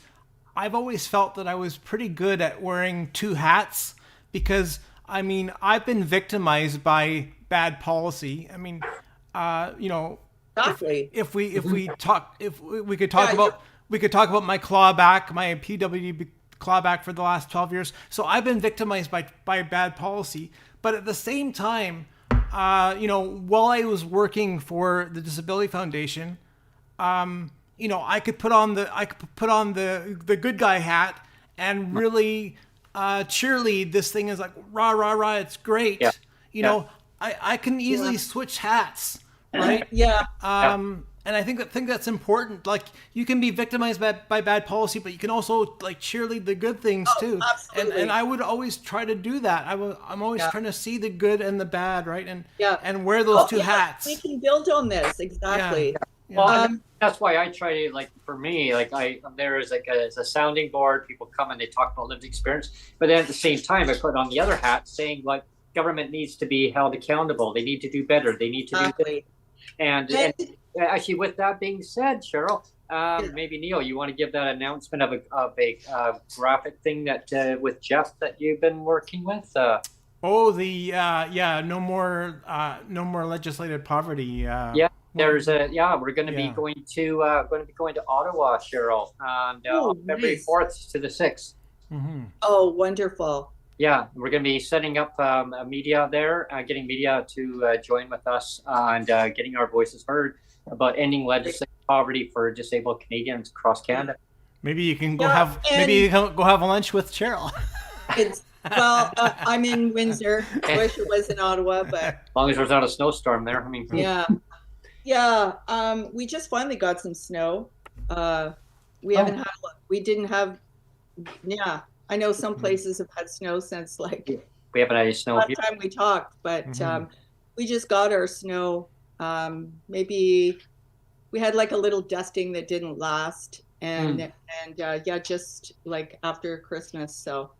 I've always felt that I was pretty good at wearing two hats, because I mean I've been victimized by bad policy. I mean, you know, if we could talk about my clawback, my PWD clawback for the last 12 years. So I've been victimized by bad policy. But at the same time, you know, while I was working for the Disability Foundation, you know, I could put on the good guy hat and really cheerlead this thing as like rah rah rah. It's great. You know, I can easily switch hats, right? And I think that's important. Like, you can be victimized by bad policy, but you can also like cheerlead the good things too. And I would always try to do that. I'm always trying to see the good and the bad, right? And wear those two hats. We can build on this, exactly. Well, that's why I try to, like, for me, like there is like a sounding board. People come and they talk about lived experience, but then at the same time, I put on the other hat saying like government needs to be held accountable. They need to do better. They need to do this. And actually, with that being said, Cheryl, maybe Neil, you want to give that announcement of a graphic thing that with Jeff that you've been working with? No more legislated poverty. There's we're going to be going to Ottawa, Cheryl, on February 4th to the 6th. Oh, wonderful. Yeah, we're going to be setting up media there, getting media to join with us and getting our voices heard about ending legislative poverty for disabled Canadians across Canada. Maybe you can go have lunch with Cheryl. I'm in Windsor. I wish it was in Ottawa, but as long as there's not a snowstorm there. I mean, we just finally got some snow. We didn't have. I know some places have had snow since like we haven't had any snow last time we talked, but we just got our snow. Maybe we had like a little dusting that didn't last, and just like after Christmas. So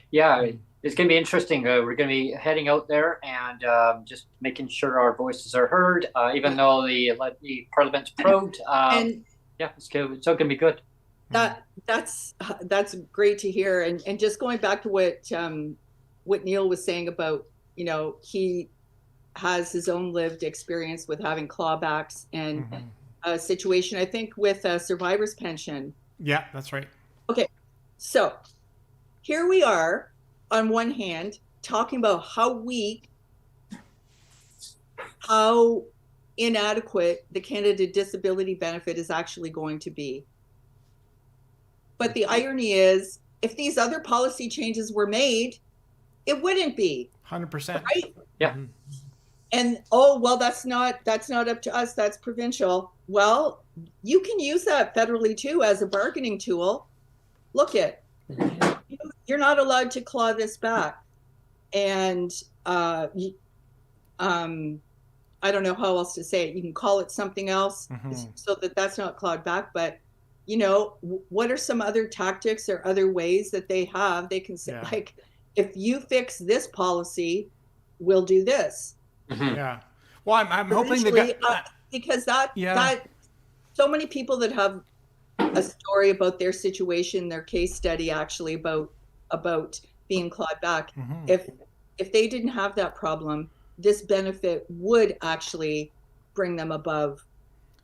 it's gonna be interesting. We're gonna be heading out there and just making sure our voices are heard, even though the Parliament's prorogued. It's still gonna be good. That's great to hear, and just going back to what Neil was saying about, you know, he has his own lived experience with having clawbacks and a situation, I think, with a survivor's pension. Yeah, that's right. Okay, so here we are on one hand talking about how weak, how inadequate the Canada Disability Benefit is actually going to be. But the irony is, if these other policy changes were made, it wouldn't be 100%. Right? Yeah. And that's not up to us. That's provincial. Well, you can use that federally too as a bargaining tool. Look it, you're not allowed to claw this back. And I don't know how else to say it. You can call it something else so that that's not clawed back. But, you know, what are some other tactics or other ways that they have? They can say, like, if you fix this policy, we'll do this. Yeah. Well, I'm hoping because that so many people that have a story about their situation, their case study actually about being clawed back. If they didn't have that problem, this benefit would actually bring them above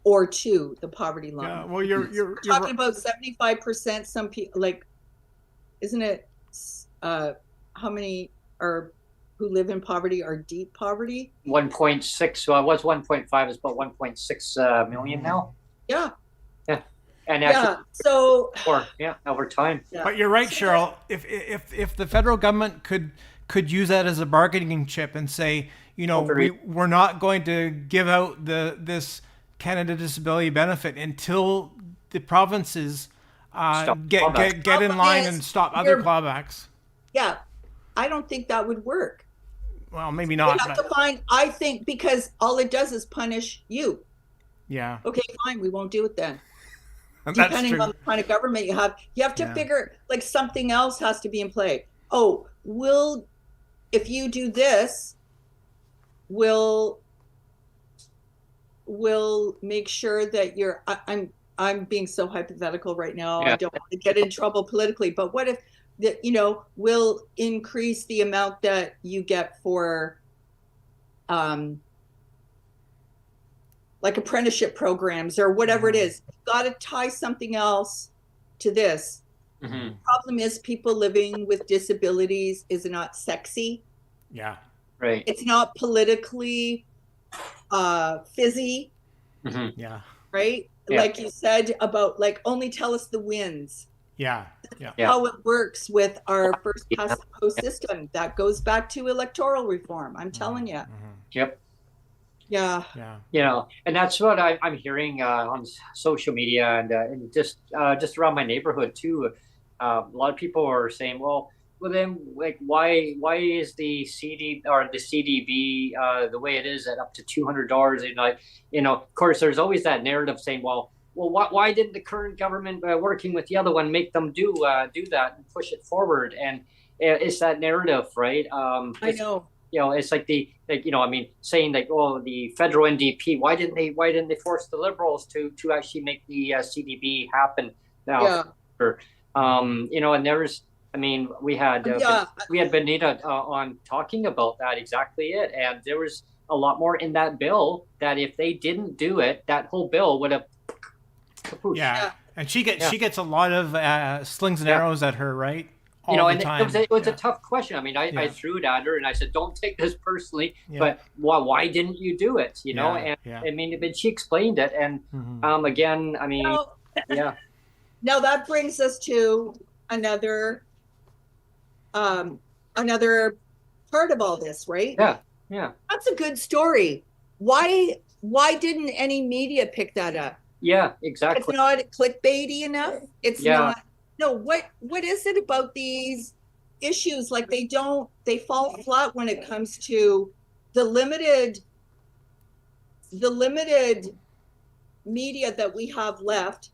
or to the poverty line. Yeah, well, you're talking about 75%. Some people, like, isn't it? How many are who live in poverty are deep poverty? 1.6. So I was 1.5. It's about 1.6 million now. Yeah. Yeah. And actually, so over time. Yeah. But you're right, Cheryl. If the federal government could use that as a bargaining chip and say, you know, we're not going to give out this Canada Disability benefit until the provinces get in line and stop other clawbacks. Yeah, I don't think that would work. Well, maybe not. We have to find, I think, because all it does is punish you. Yeah. Okay, fine, we won't do it then. Depending on the kind of government you have to figure, like, something else has to be in play. Oh, if you do this, we'll make sure that you're, I'm being so hypothetical right now. I don't want to get in trouble politically, but what if that, you know, we'll increase the amount that you get for like apprenticeship programs or whatever it is. You've got to tie something else to this. The problem is people living with disabilities is not sexy. Yeah. Right. It's not politically fizzy. Yeah. Right? Yeah. Like you said about, like, only tell us the wins. Yeah. How it works with our first past the post system. That goes back to electoral reform. I'm telling you. Yep. Yeah. You know, and that's what I'm hearing on social media and just around my neighborhood too. A lot of people are saying, well, then, like, why is the CD or the CDB the way it is at up to $200? And you know, of course, there's always that narrative saying, well, why didn't the current government working with the other one make them do that and push it forward? And it's that narrative, right? I know. You know, it's like you know, I mean, saying like, oh, the federal NDP, why didn't they force the Liberals to actually make the CDB happen now? You know, and there's, I mean, we had Benita on talking about that, exactly it, and there was a lot more in that bill that if they didn't do it, that whole bill would have. And she gets a lot of slings and arrows at her, right? All the time. It was a tough question. I mean, I threw it at her and I said, don't take this personally, but why didn't you do it? You know, and I mean, but she explained it. And again, I mean, Now that brings us to another part of all this, right? Yeah. That's a good story. Why didn't any media pick that up? Yeah, exactly. It's not clickbaity enough. It's not. No, what is it about these issues? Like, they fall flat when it comes to the limited media that we have left,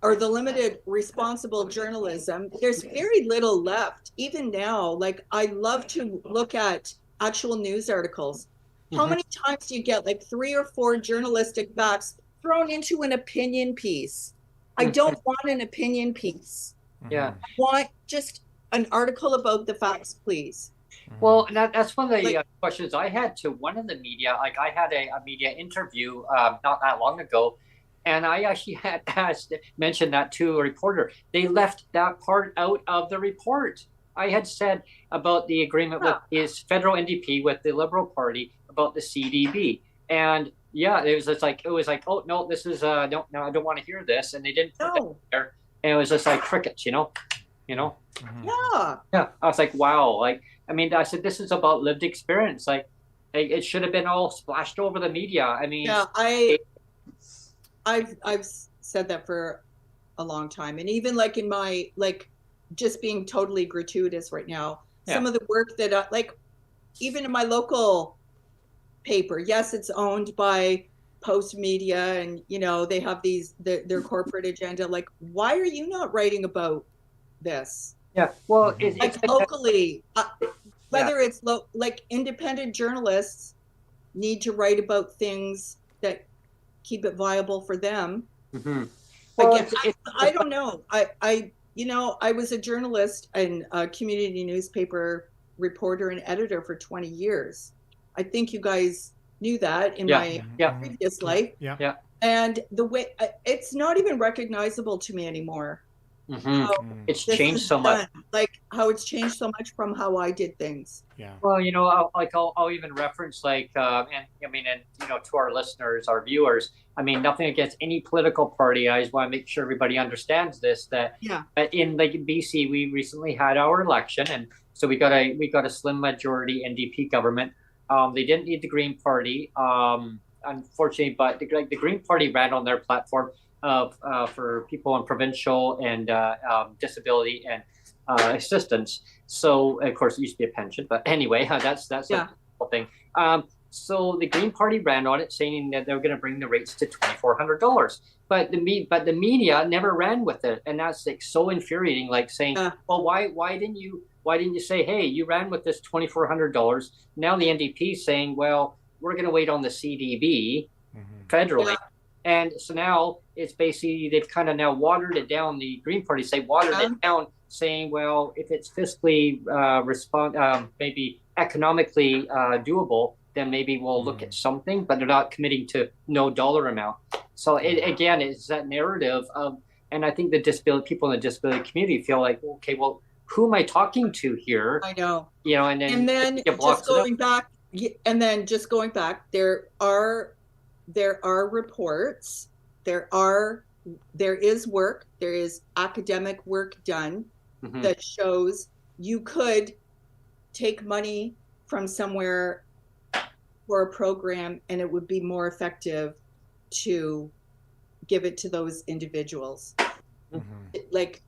or the limited responsible journalism. There's very little left, even now. Like, I love to look at actual news articles. How many times do you get like 3 or 4 journalistic facts thrown into an opinion piece? I don't want an opinion piece. Yeah. I want just an article about the facts, please. Well, that's one of the questions I had to one of the media. Like, I had a media interview not that long ago, and I actually had mentioned that to a reporter. They left that part out of the report. I had said about the agreement with his federal NDP with the Liberal Party about the CDB, and it was just like, oh no, this is no, I don't want to hear this, and they didn't put it there, and it was just like crickets, you know. Yeah. I was like, wow. Like, I mean, I said, this is about lived experience. Like it should have been all splashed over the media. I mean, I've said that for a long time, and even like in my just being totally gratuitous right now. Yeah. Some of the work that even in my local paper, yes, it's owned by Post Media, and they have their corporate agenda. Like, why are you not writing about this? Yeah. Well, Like it's locally, whether yeah. it's like independent journalists need to write about things that keep it viable for them. Mm-hmm. I Well, guess I don't know. I was a journalist and a community newspaper reporter and editor for 20 years. I think you guys knew that in yeah, my yeah, previous life. Yeah. yeah. And the way it's not even recognizable to me anymore. Mm-hmm. How It's this changed is so much. done, like how it's changed so much from how I did things. Yeah. Well, I'll even reference and I mean, and to our listeners, our viewers, I mean, nothing against any political party. I just want to make sure everybody understands this. That Yeah. in BC, we recently had our election, and so we got a slim majority NDP government. They didn't need the Green Party, unfortunately, but the Green Party ran on their platform of for people on provincial and disability and assistance. So of course it used to be a pension, but anyway, that's Yeah. a whole thing. So the Green Party ran on it, saying that they were going to bring the rates to $2,400. But the media never ran with it, and that's like so infuriating. Like saying, well, why didn't you say, hey, you ran with this $2,400? Now the NDP is saying, well, we're going to wait on the CDB federally. Yeah. And so now it's basically they've kind of now watered it down. The Green Party watered it down, saying, well, if it's fiscally maybe economically doable, then maybe we'll look at something. But they're not committing to no dollar amount. So again, it's that narrative of, and I think the people in the disability community feel like, okay, well, who am I talking to here? I know. And then just going back, there are reports, there is work, there is academic work done that shows you could take money from somewhere for a program and it would be more effective to give it to those individuals. Like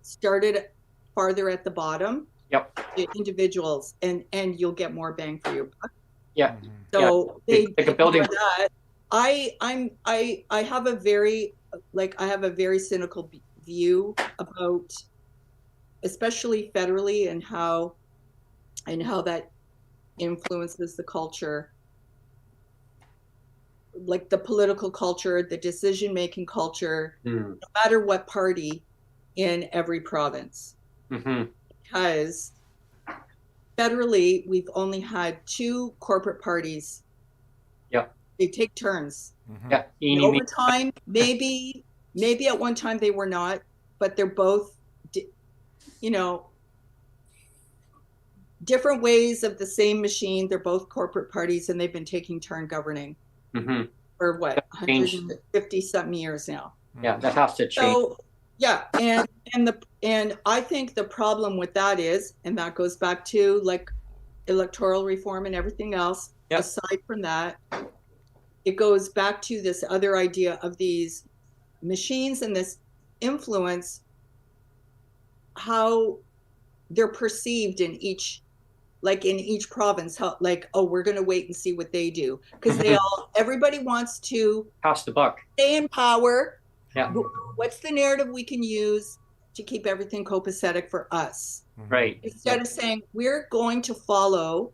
started farther at the bottom. Yep. The individuals, and you'll get more bang for your buck. Yeah. So they like a building. That. I have a very cynical view about, especially federally, and how that influences the culture, like the political culture, the decision-making culture, no matter what party in every province. Because federally, we've only had 2 corporate parties. Yeah. They take turns. Yeah. Over time, maybe at one time they were not, but they're both, different ways of the same machine. They're both corporate parties, and they've been taking turn governing for what, 150 something years now. Yeah, that has to change. So yeah, and I think the problem with that is, and that goes back to like electoral reform and everything else. Yep. Aside from that, it goes back to this other idea of these machines and this influence, how they're perceived in each province, how we're going to wait and see what they do, because everybody wants to pass the buck, stay in power. Yeah. What's the narrative we can use to keep everything copacetic for us? Right. Instead of saying we're going to follow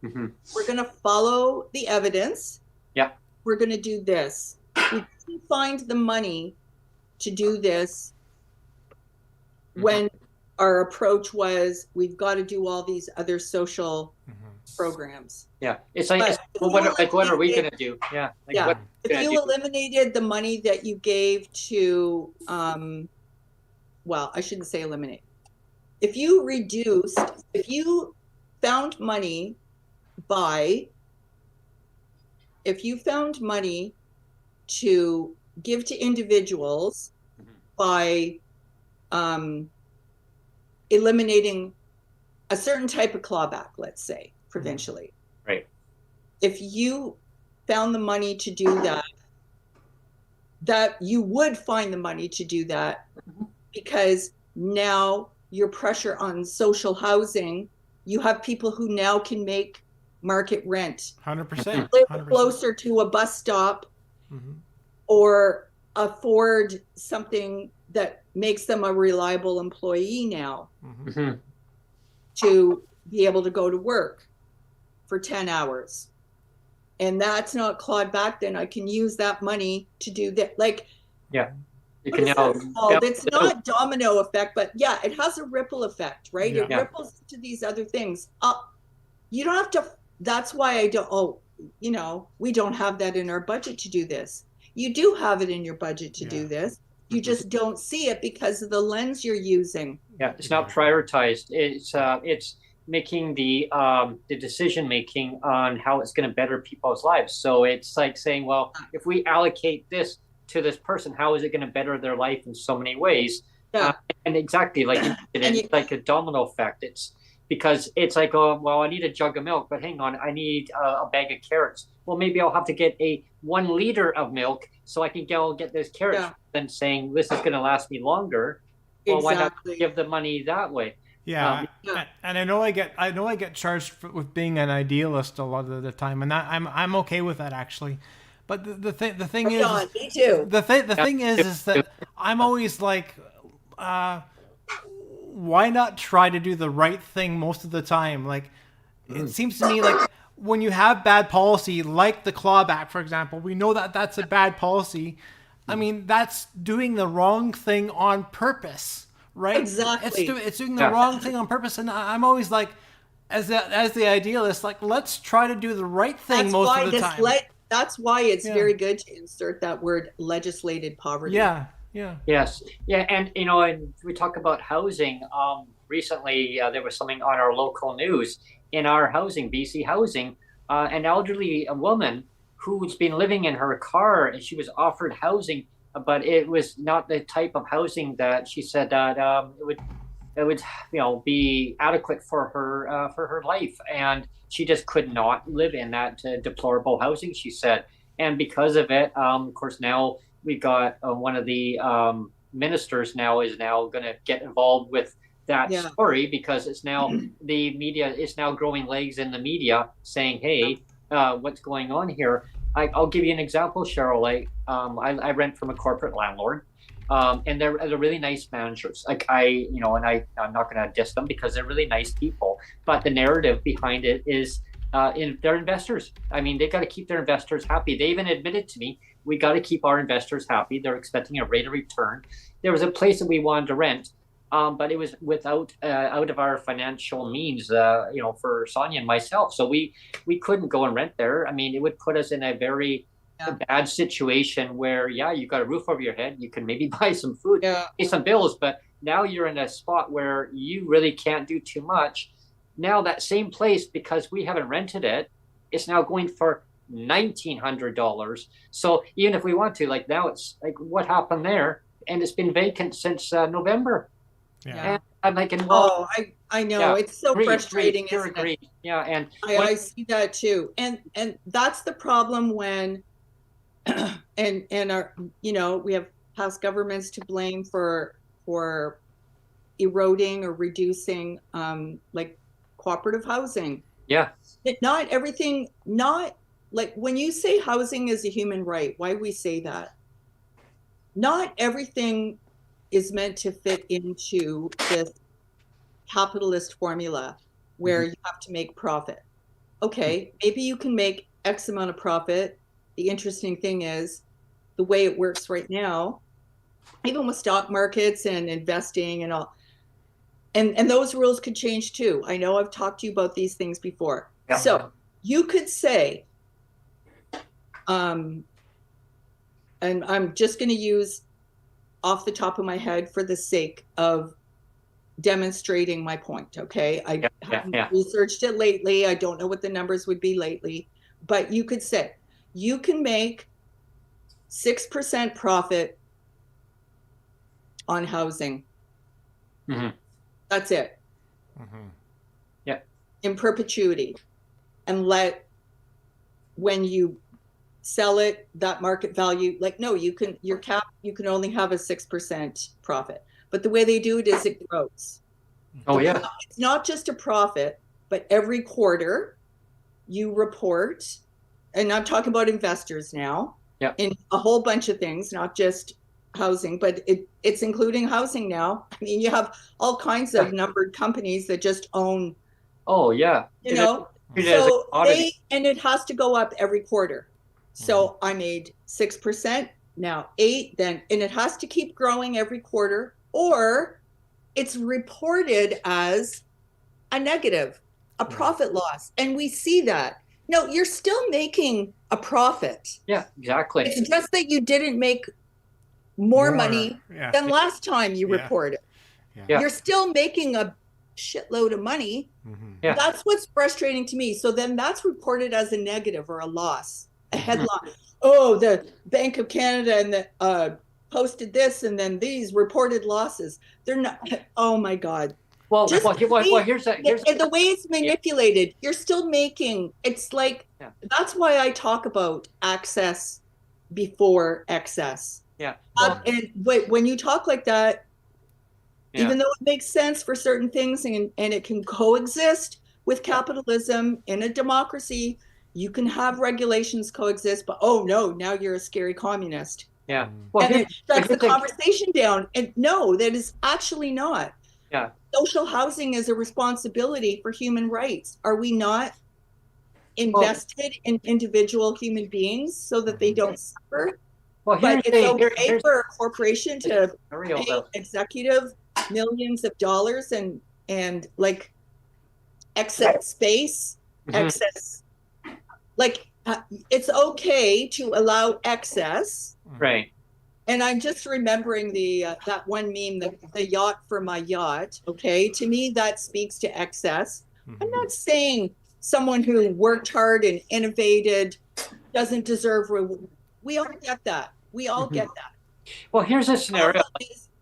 the evidence. Yeah. We're going to do this. We can find the money to do this when our approach was we've got to do all these other social programs. Yeah, it's like, what are we going to do? Yeah. If you eliminated the money that you gave to, well, I shouldn't say eliminate. If you found money to give to individuals by eliminating a certain type of clawback, let's say, provincially. Right. If you found the money to do that, that you would find the money to do that, because now your pressure on social housing, you have people who now can make market rent, 100%. live 100%. closer to a bus stop, or afford something that makes them a reliable employee now to be able to go to work for 10 hours. And that's not clawed back, then I can use that money to do that. Like, Yeah. You what can is now, that called? It's not domino effect, but yeah, it has a ripple effect, right? Yeah. It ripples into these other things. You don't have to, that's why I don't, you know, we don't have that in our budget to do this. You do have it in your budget to do this. You just don't see it because of the lens you're using. Yeah, it's not prioritized. It's making the decision making on how it's going to better people's lives. So it's like saying, well, if we allocate this to this person, how is it going to better their life in so many ways? Yeah. And exactly, like it's like a domino effect. It's because it's like, oh, well, I need a jug of milk, but hang on, I need a bag of carrots. Well, maybe I'll have to get 1 liter of milk so I can get those carrots. Yeah. Than saying this is going to last me longer. Well, why not Exactly. give the money that way? Yeah, and I know I get charged with being an idealist a lot of the time, and that I'm okay with that actually. But the thing is, me too. the thing is that I'm always like, why not try to do the right thing most of the time? Like, it seems to me like when you have bad policy, like the clawback, for example, we know that that's a bad policy. I mean, that's doing the wrong thing on purpose, right? Exactly. It's doing the wrong thing on purpose, and I'm always like, as the idealist, like, let's try to do the right thing most of the time. That's why it's very good to insert that word, legislated poverty. Yeah. Yes. Yeah. And, you know, and we talk about housing. Recently, there was something on our local news in our housing, BC housing, an elderly woman who's been living in her car, and she was offered housing, but it was not the type of housing that she said that it would be adequate for her life, and she just could not live in that deplorable housing, she said. And because of it, of course, now we've got one of the ministers now is now going to get involved with that story, because it's now the media is now growing legs in the media saying, hey, what's going on here? I'll give you an example, Cheryl. I rent from a corporate landlord, and they're really nice managers. Like I'm not going to diss them because they're really nice people. But the narrative behind it is, they're investors. I mean, they got to keep their investors happy. They even admitted to me, we got to keep our investors happy. They're expecting a rate of return. There was a place that we wanted to rent. But it was without out of our financial means, for Sonia and myself. So we couldn't go and rent there. I mean, it would put us in a very bad situation where, you got a roof over your head. You can maybe buy some food, pay some bills, but now you're in a spot where you really can't do too much. Now that same place, because we haven't rented it, it's now going for $1,900. So even if we want to, like now it's like, what happened there? And it's been vacant since November. Yeah. And I'm like, I know, it's so frustrating. Yeah, and I see that too, and that's the problem when, and our, we have past governments to blame for eroding or reducing like cooperative housing. Yeah. Not everything. Not like when you say housing is a human right. Why we say that? Not everything is meant to fit into this capitalist formula where you have to make profit. Okay, maybe you can make X amount of profit. The interesting thing is the way it works right now, even with stock markets and investing and all, and those rules could change too. I know I've talked to you about these things before. Yeah. So you could say, and I'm just going to use off the top of my head for the sake of demonstrating my point. Okay. I haven't researched it lately. I don't know what the numbers would be lately, but you could say you can make 6% profit on housing. Mm-hmm. That's it. Mm-hmm. Yeah. In perpetuity. And when you sell it that market value. Like, no, you can only have a 6% profit. But the way they do it is it grows. Oh, yeah. It's not just a profit, but every quarter you report, and I'm talking about investors now, in a whole bunch of things, not just housing, but it's including housing now. I mean, you have all kinds of numbered companies that just own. Oh, yeah. So and it has to go up every quarter. So I made 6%, now 8%, then, and it has to keep growing every quarter, or it's reported as a negative, a profit loss. And we see that. No, you're still making a profit. Yeah, exactly. It's just that you didn't make more money than last time you reported. Yeah. You're still making a shitload of money. Yeah. That's what's frustrating to me. So then that's reported as a negative or a loss, a headline. Oh, the Bank of Canada and the posted this, and then these reported losses. They're not. Oh my God. Well, here's the way it's manipulated. You're still making. It's like that's why I talk about access before excess. Yeah. And when you talk like that, even though it makes sense for certain things and it can coexist with capitalism in a democracy, you can have regulations coexist, but oh no, now you're a scary communist. Yeah. Well, and it shuts the conversation down. And no, that is actually not. Yeah. Social housing is a responsibility for human rights. Are we not invested in individual human beings so that they don't suffer? Well, but it's okay for a corporation to pay executive millions of dollars and like excess space, excess, like it's okay to allow excess. Right. And I'm just remembering that one meme, the yacht for my yacht. Okay, to me that speaks to excess. I'm not saying someone who worked hard and innovated doesn't deserve reward. We all get that. We all get that. Well, here's a scenario.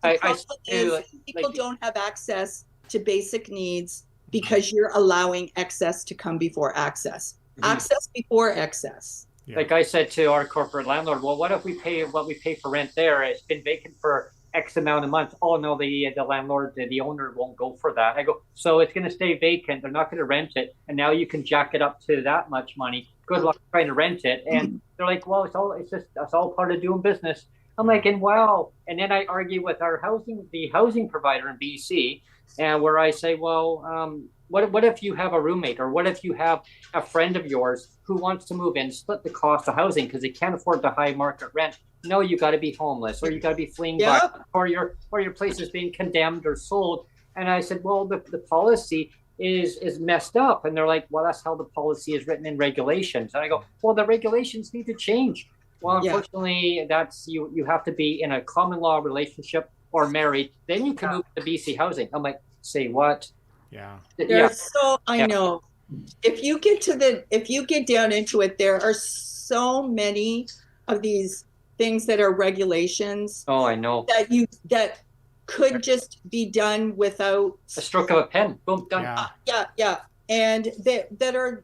People don't have access to basic needs because you're allowing excess to come before access. Access before excess. Yeah. Like I said to our corporate landlord, well, what if we pay what we pay for rent there? It's been vacant for X amount of months. Oh no, the landlord, the owner won't go for that. I go, so it's going to stay vacant. They're not going to rent it, and now you can jack it up to that much money. Good luck trying to rent it. And they're like, well, that's all part of doing business. I'm like, and wow. And then I argue with the housing provider in BC, and where I say, well, what if you have a roommate, or what if you have a friend of yours who wants to move in, split the cost of housing because they can't afford the high market rent? No, you got to be homeless, or you got to be fleeing back, or your place is being condemned or sold. And I said, well, the policy is messed up. And they're like, well, that's how the policy is written in regulations. And I go, well, the regulations need to change. Well, unfortunately, that's you have to be in a common law relationship or married. Then you can move to BC housing. I'm like, say what? Yeah. I know. If you get down into it, there are so many of these things that are regulations. Oh, I know. That could just be done without a stroke of a pen. Boom, done. Yeah. And that are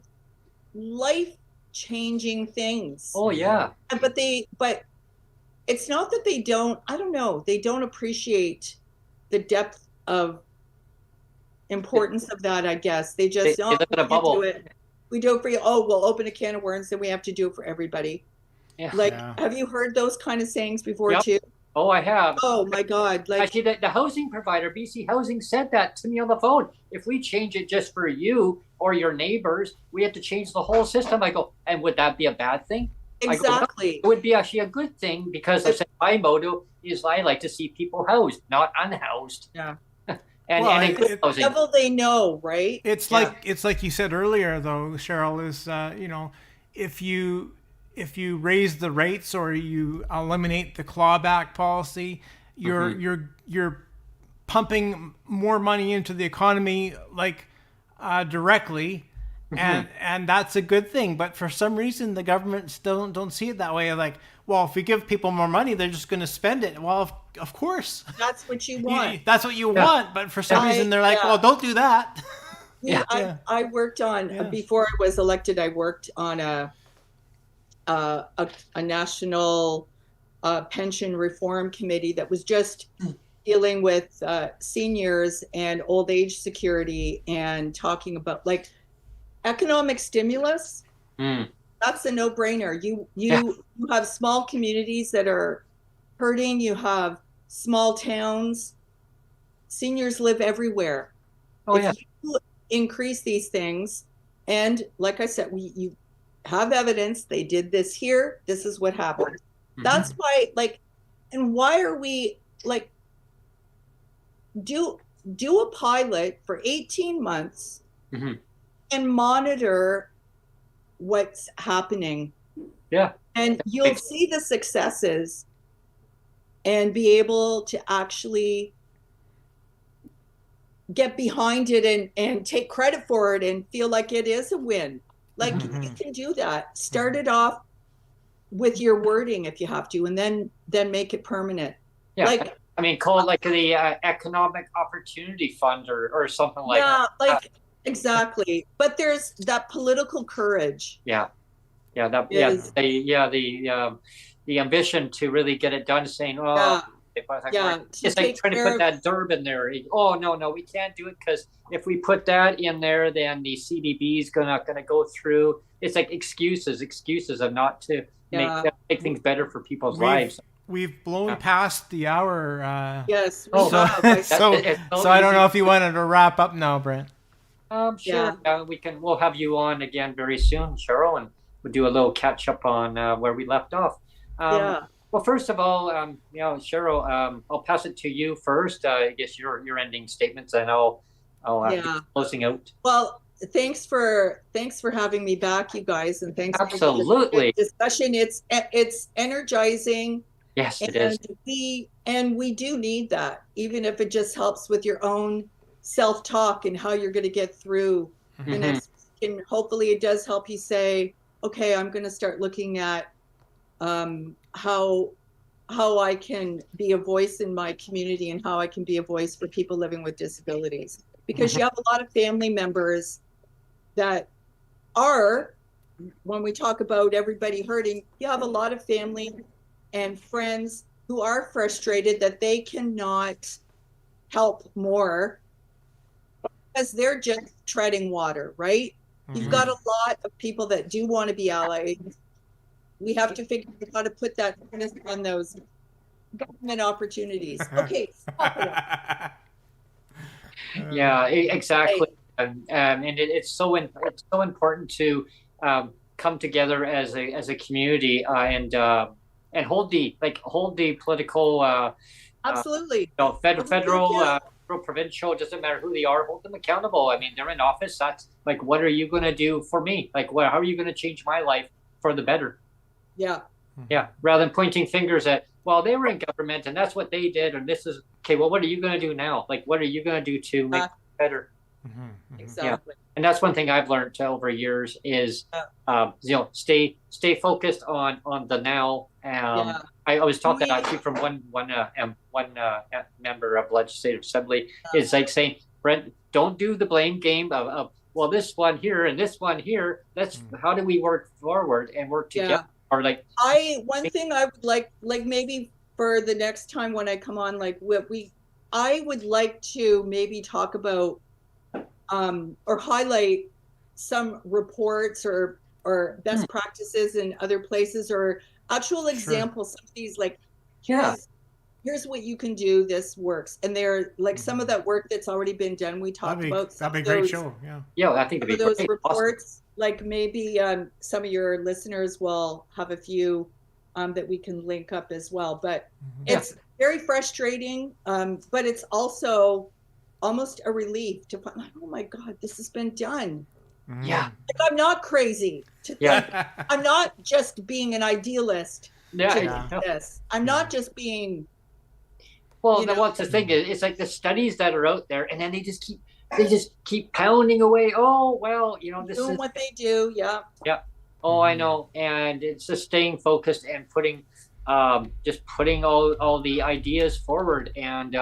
life-changing things. Oh yeah. But it's not that they don't, I don't know, they don't appreciate the depth of importance of that, I guess. They just live in a bubble. We do it for you. Oh, we'll open a can of worms, and we have to do it for everybody. Yeah. Have you heard those kind of sayings before too? Oh, I have. Oh my God! Like, actually, the housing provider, BC Housing, said that to me on the phone. If we change it just for you or your neighbors, we have to change the whole system. I go, and would that be a bad thing? Exactly. It would be actually a good thing, because I said my motto is I like to see people housed, not unhoused. Yeah. And level they know, right? It's like you said earlier, though, Cheryl, is if you raise the rates or you eliminate the clawback policy, you're pumping more money into the economy, like directly, and that's a good thing. But for some reason, the governments don't see it that way. Like, well, if we give people more money, they're just going to spend it. Well, of course. That's what you want. That's what you want. But for some reason, they're like, well, don't do that. I worked on, before I was elected, I worked on a national pension reform committee that was just dealing with seniors and old age security and talking about like economic stimulus. That's a no-brainer. You have small communities that are hurting. You have small towns. Seniors live everywhere. If you increase these things, and like I said, you have evidence they did this here. This is what happened. That's why, like, and why are we like do a pilot for 18 months and monitor what's happening. And you'll see the successes and be able to actually get behind it and take credit for it and feel like it is a win. Like you can do that. Start it off with your wording if you have to, and then make it permanent. Like, I mean, call it like the Economic Opportunity Fund or something like that. Yeah, like exactly. But there's that political courage. The ambition to really get it done, saying, it's like trying to put that DERB in there. Oh no, we can't do it because if we put that in there, then the CDB is gonna go through. It's like excuses of not to make things better for people's lives. We've blown past the hour. Yes. So I don't know if you wanted to wrap up now, Brent. Sure. We'll have you on again very soon, Cheryl, and we'll do a little catch up on where we left off. Well, first of all, Cheryl, I'll pass it to you first. I guess your ending statements, and I'll be closing out. Well, thanks for having me back, you guys, and thanks for the discussion. It's energizing. Yes, it is. And we do need that, even if it just helps with your own self-talk and how you're going to get through the next week. And hopefully it does help you say, okay, I'm going to start looking at how I can be a voice in my community and how I can be a voice for people living with disabilities. Because you have a lot of family members that are, when we talk about everybody hurting, you have a lot of family and friends who are frustrated that they cannot help more because they're just treading water, right? You've got a lot of people that do want to be allies. We have to figure out how to put that on those government opportunities. Okay. Yeah, exactly. And it's so important to come together as a community and hold the political absolutely federal provincial, doesn't matter who they are, hold them accountable. I mean, they're in office. That's like, what are you going to do for me? Like, how are you going to change my life for the better? Rather than pointing fingers at, well, they were in government and that's what they did, and this is okay. Well, what are you going to do now? Like, what are you going to do to make it better? Exactly. And that's one thing I've learned over years is stay focused on the now. I was talking actually from one member of Legislative Assembly is like saying, Brent, don't do the blame game of well, this one here and this one here. That's how do we work forward and work together? Or like one thing I would like maybe for the next time when I come on, I would like to maybe talk about or highlight some reports or best practices in other places or actual examples of these, like here's what you can do, this works, and they're like some of that work that's already been done. We talked about that'd be a great show. I think some of those reports. Like maybe some of your listeners will have a few that we can link up as well. But it's very frustrating, but it's also almost a relief to find, oh my God, this has been done. Like, I'm not crazy to think. I'm not just being an idealist. This. I'm not just being. Well, what's the thing is, it's like the studies that are out there, and then they just keep pounding away. Oh well, this doing is what they do. Oh, I know, and it's just staying focused and putting all the ideas forward and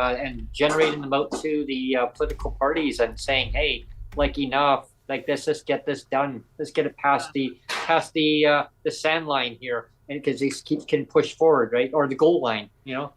generating them out to the political parties and saying, hey, like enough, like let's just get this done. Let's get it past the past the sand line here, and because they can push forward, right, or the goal line, Yeah.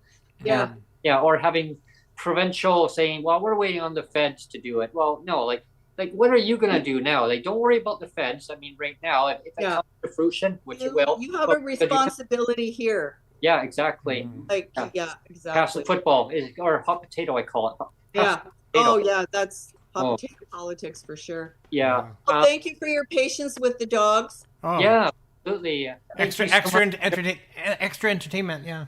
yeah, or having Provincial saying, well, we're waiting on the feds to do it. Well, no, like what are you gonna do now? Like, don't worry about the feds. I mean, right now, if it comes to fruition, which it will, You have a responsibility here. yeah, exactly. Like, Yeah. exactly. Pass the football or hot potato, I call it. Yeah. Potato. Oh, yeah. That's hot potato politics for sure. Yeah. Well, thank you for your patience with the dogs. Oh. Yeah, absolutely. Extra entertainment. Yeah.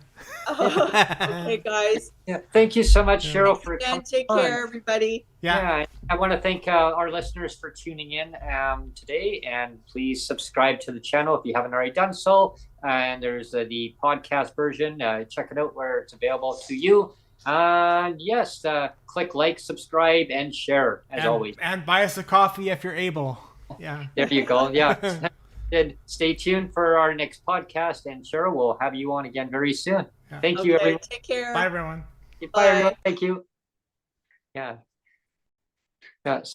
Okay, guys. Yeah. Thank you so much, Cheryl, for And take care, everybody. Yeah. I want to thank our listeners for tuning in today, and please subscribe to the channel if you haven't already done so. And there's the podcast version. Check it out where it's available to you. And yes, click like, subscribe, and share as always. And buy us a coffee if you're able. Yeah. There you go. Yeah. And stay tuned for our next podcast. And Cheryl, we'll have you on again very soon. Yeah. Thank you, everyone. Take care. Bye, everyone. Bye, everyone. Thank you. Yeah. Yes.